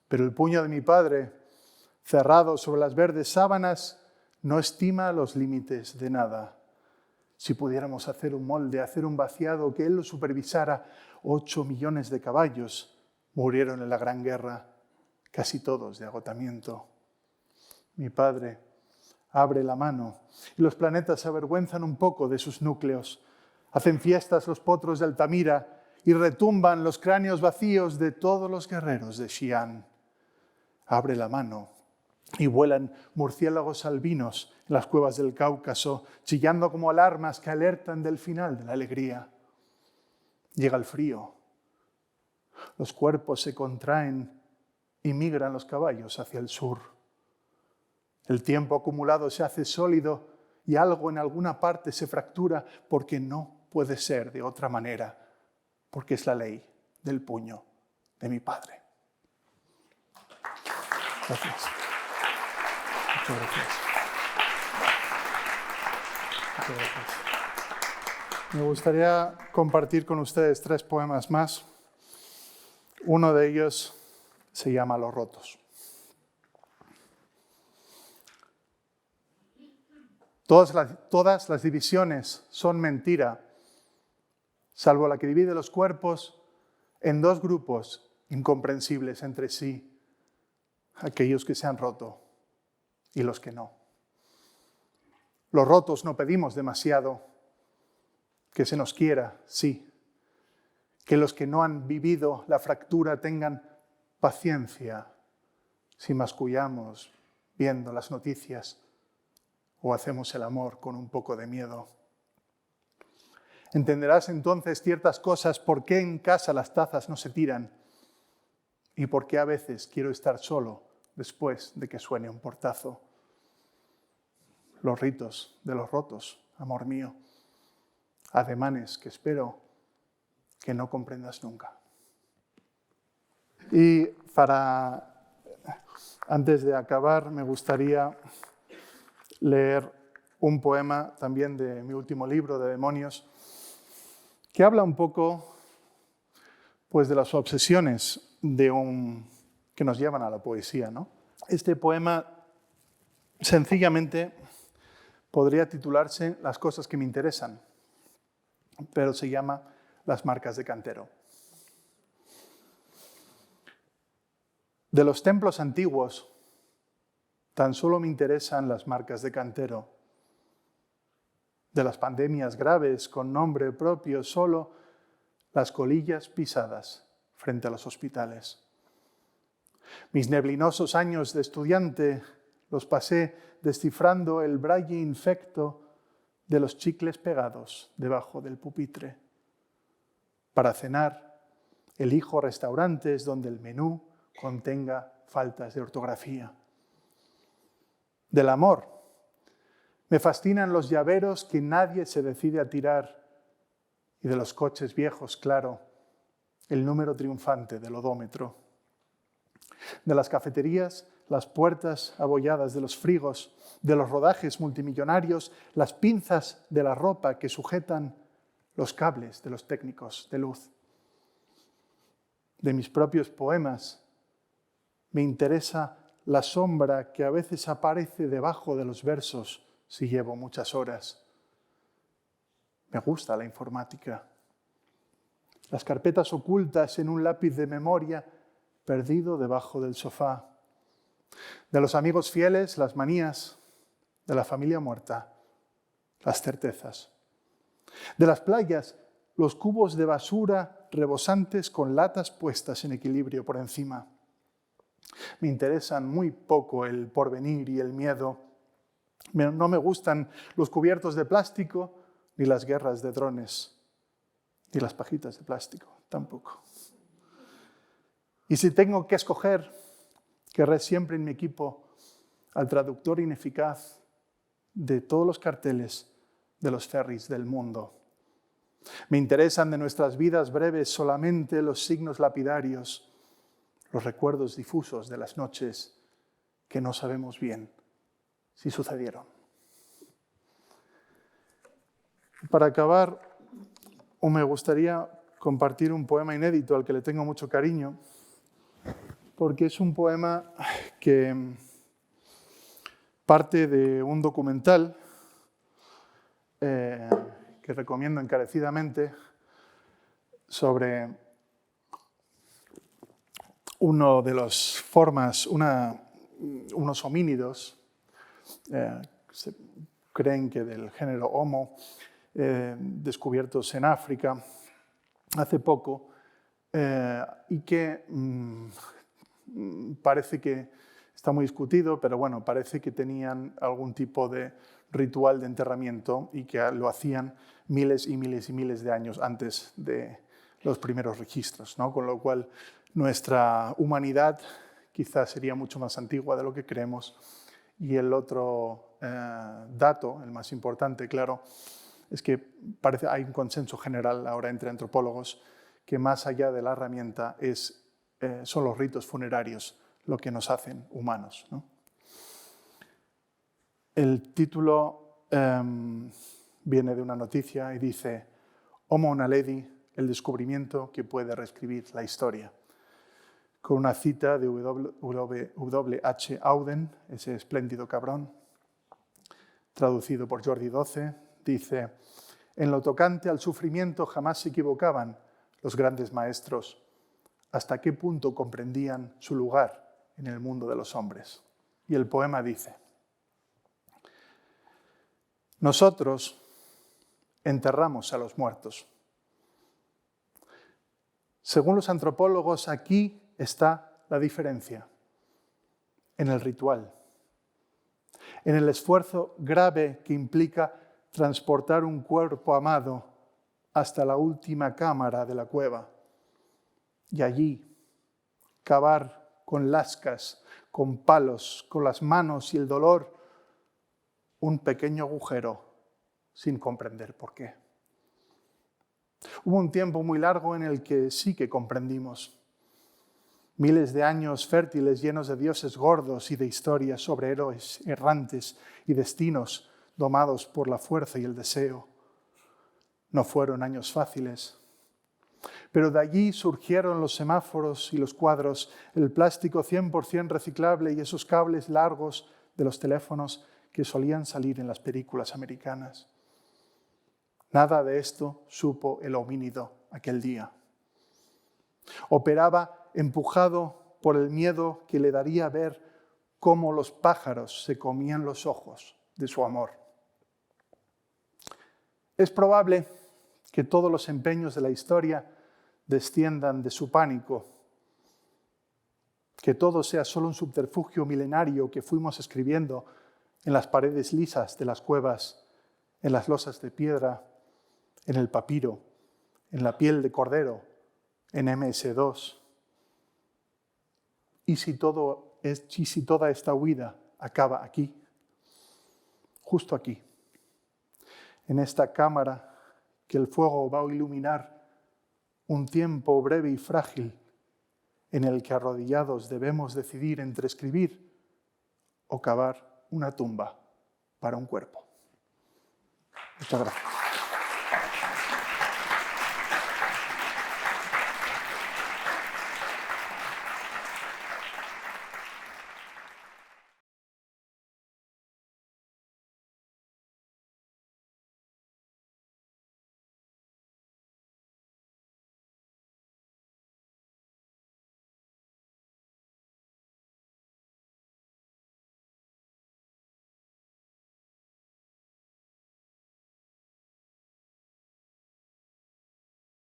Pero el puño de mi padre, cerrado sobre las verdes sábanas, no estima los límites de nada. Si pudiéramos hacer un molde, hacer un vaciado, que él lo supervisara, 8 millones de caballos murieron en la Gran Guerra, casi todos de agotamiento. Mi padre abre la mano y los planetas se avergüenzan un poco de sus núcleos. Hacen fiestas los potros de Altamira y retumban los cráneos vacíos de todos los guerreros de Xi'an. Abre la mano y vuelan murciélagos albinos en las cuevas del Cáucaso, chillando como alarmas que alertan del final de la alegría. Llega el frío. Los cuerpos se contraen y migran los caballos hacia el sur. El tiempo acumulado se hace sólido y algo en alguna parte se fractura porque no puede ser de otra manera, porque es la ley del puño de mi padre. Gracias. Muchas gracias. Muchas gracias. Me gustaría compartir con ustedes 3 poemas más. Uno de ellos se llama Los rotos. Todas las divisiones son mentira, salvo la que divide los cuerpos en 2 grupos incomprensibles entre sí, aquellos que se han roto y los que no. Los rotos no pedimos demasiado, que se nos quiera, sí, que los que no han vivido la fractura tengan paciencia si mascullamos viendo las noticias o hacemos el amor con un poco de miedo. Entenderás entonces ciertas cosas, por qué en casa las tazas no se tiran y por qué a veces quiero estar solo después de que suene un portazo. Los ritos de los rotos, amor mío. ademanes que espero que no comprendas nunca. Y antes de acabar, me gustaría leer un poema también de mi último libro, de Demonios, que habla un poco pues, de las obsesiones que nos llevan a la poesía, ¿no? Este poema sencillamente podría titularse Las cosas que me interesan, pero se llama Las marcas de cantero. De los templos antiguos, tan solo me interesan las marcas de cantero. De las pandemias graves con nombre propio, solo las colillas pisadas frente a los hospitales. Mis neblinosos años de estudiante los pasé descifrando el braille infecto de los chicles pegados debajo del pupitre. Para cenar, elijo restaurantes donde el menú contenga faltas de ortografía. Del amor, me fascinan los llaveros que nadie se decide a tirar y de los coches viejos, claro, el número triunfante del odómetro. De las cafeterías, las puertas abolladas de los frigos, de los rodajes multimillonarios, las pinzas de la ropa que sujetan los cables de los técnicos de luz. De mis propios poemas, me interesa la sombra que a veces aparece debajo de los versos si llevo muchas horas. Me gusta la informática. Las carpetas ocultas en un lápiz de memoria perdido debajo del sofá. De los amigos fieles, las manías. De la familia muerta, las certezas. De las playas, los cubos de basura rebosantes con latas puestas en equilibrio por encima. Me interesan muy poco el porvenir y el miedo. No me gustan los cubiertos de plástico ni las guerras de drones, ni las pajitas de plástico, tampoco. Y si tengo que escoger, querré siempre en mi equipo al traductor ineficaz de todos los carteles de los ferries del mundo. Me interesan de nuestras vidas breves solamente los signos lapidarios, los recuerdos difusos de las noches que no sabemos bien si sucedieron. Para acabar, me gustaría compartir un poema inédito al que le tengo mucho cariño, porque es un poema que parte de un documental que recomiendo encarecidamente sobre uno de las formas, unos homínidos, se creen que del género Homo, descubiertos en África hace poco, y que parece que está muy discutido, pero bueno, parece que tenían algún tipo de ritual de enterramiento y que lo hacían miles y miles y miles de años antes de los primeros registros, ¿no? Con lo cual nuestra humanidad quizás sería mucho más antigua de lo que creemos. Y el otro dato, el más importante, claro, es que hay un consenso general ahora entre antropólogos que más allá de la herramienta son los ritos funerarios lo que nos hacen humanos, ¿no? El título viene de una noticia y dice Homo naledi, el descubrimiento que puede reescribir la historia, con una cita de W.H. Auden, ese espléndido cabrón, traducido por Jordi Doce, dice: en lo tocante al sufrimiento jamás se equivocaban los grandes maestros, hasta qué punto comprendían su lugar en el mundo de los hombres. Y el poema dice: nosotros enterramos a los muertos. Según los antropólogos, aquí está la diferencia, en el ritual, en el esfuerzo grave que implica transportar un cuerpo amado hasta la última cámara de la cueva y allí cavar con lascas, con palos, con las manos y el dolor, un pequeño agujero sin comprender por qué. Hubo un tiempo muy largo en el que sí que comprendimos. Miles de años fértiles llenos de dioses gordos y de historias sobre héroes errantes y destinos domados por la fuerza y el deseo. No fueron años fáciles. Pero de allí surgieron los semáforos y los cuadros, el plástico 100% reciclable y esos cables largos de los teléfonos que solían salir en las películas americanas. Nada de esto supo el homínido aquel día. Operaba empujado por el miedo que le daría ver cómo los pájaros se comían los ojos de su amor. Es probable que todos los empeños de la historia desciendan de su pánico, que todo sea solo un subterfugio milenario que fuimos escribiendo en las paredes lisas de las cuevas, en las losas de piedra, en el papiro, en la piel de cordero, en MS2. ¿Y si toda esta huida acaba aquí? Justo aquí, en esta cámara que el fuego va a iluminar un tiempo breve y frágil en el que arrodillados debemos decidir entre escribir o cavar una tumba para un cuerpo. Muchas gracias.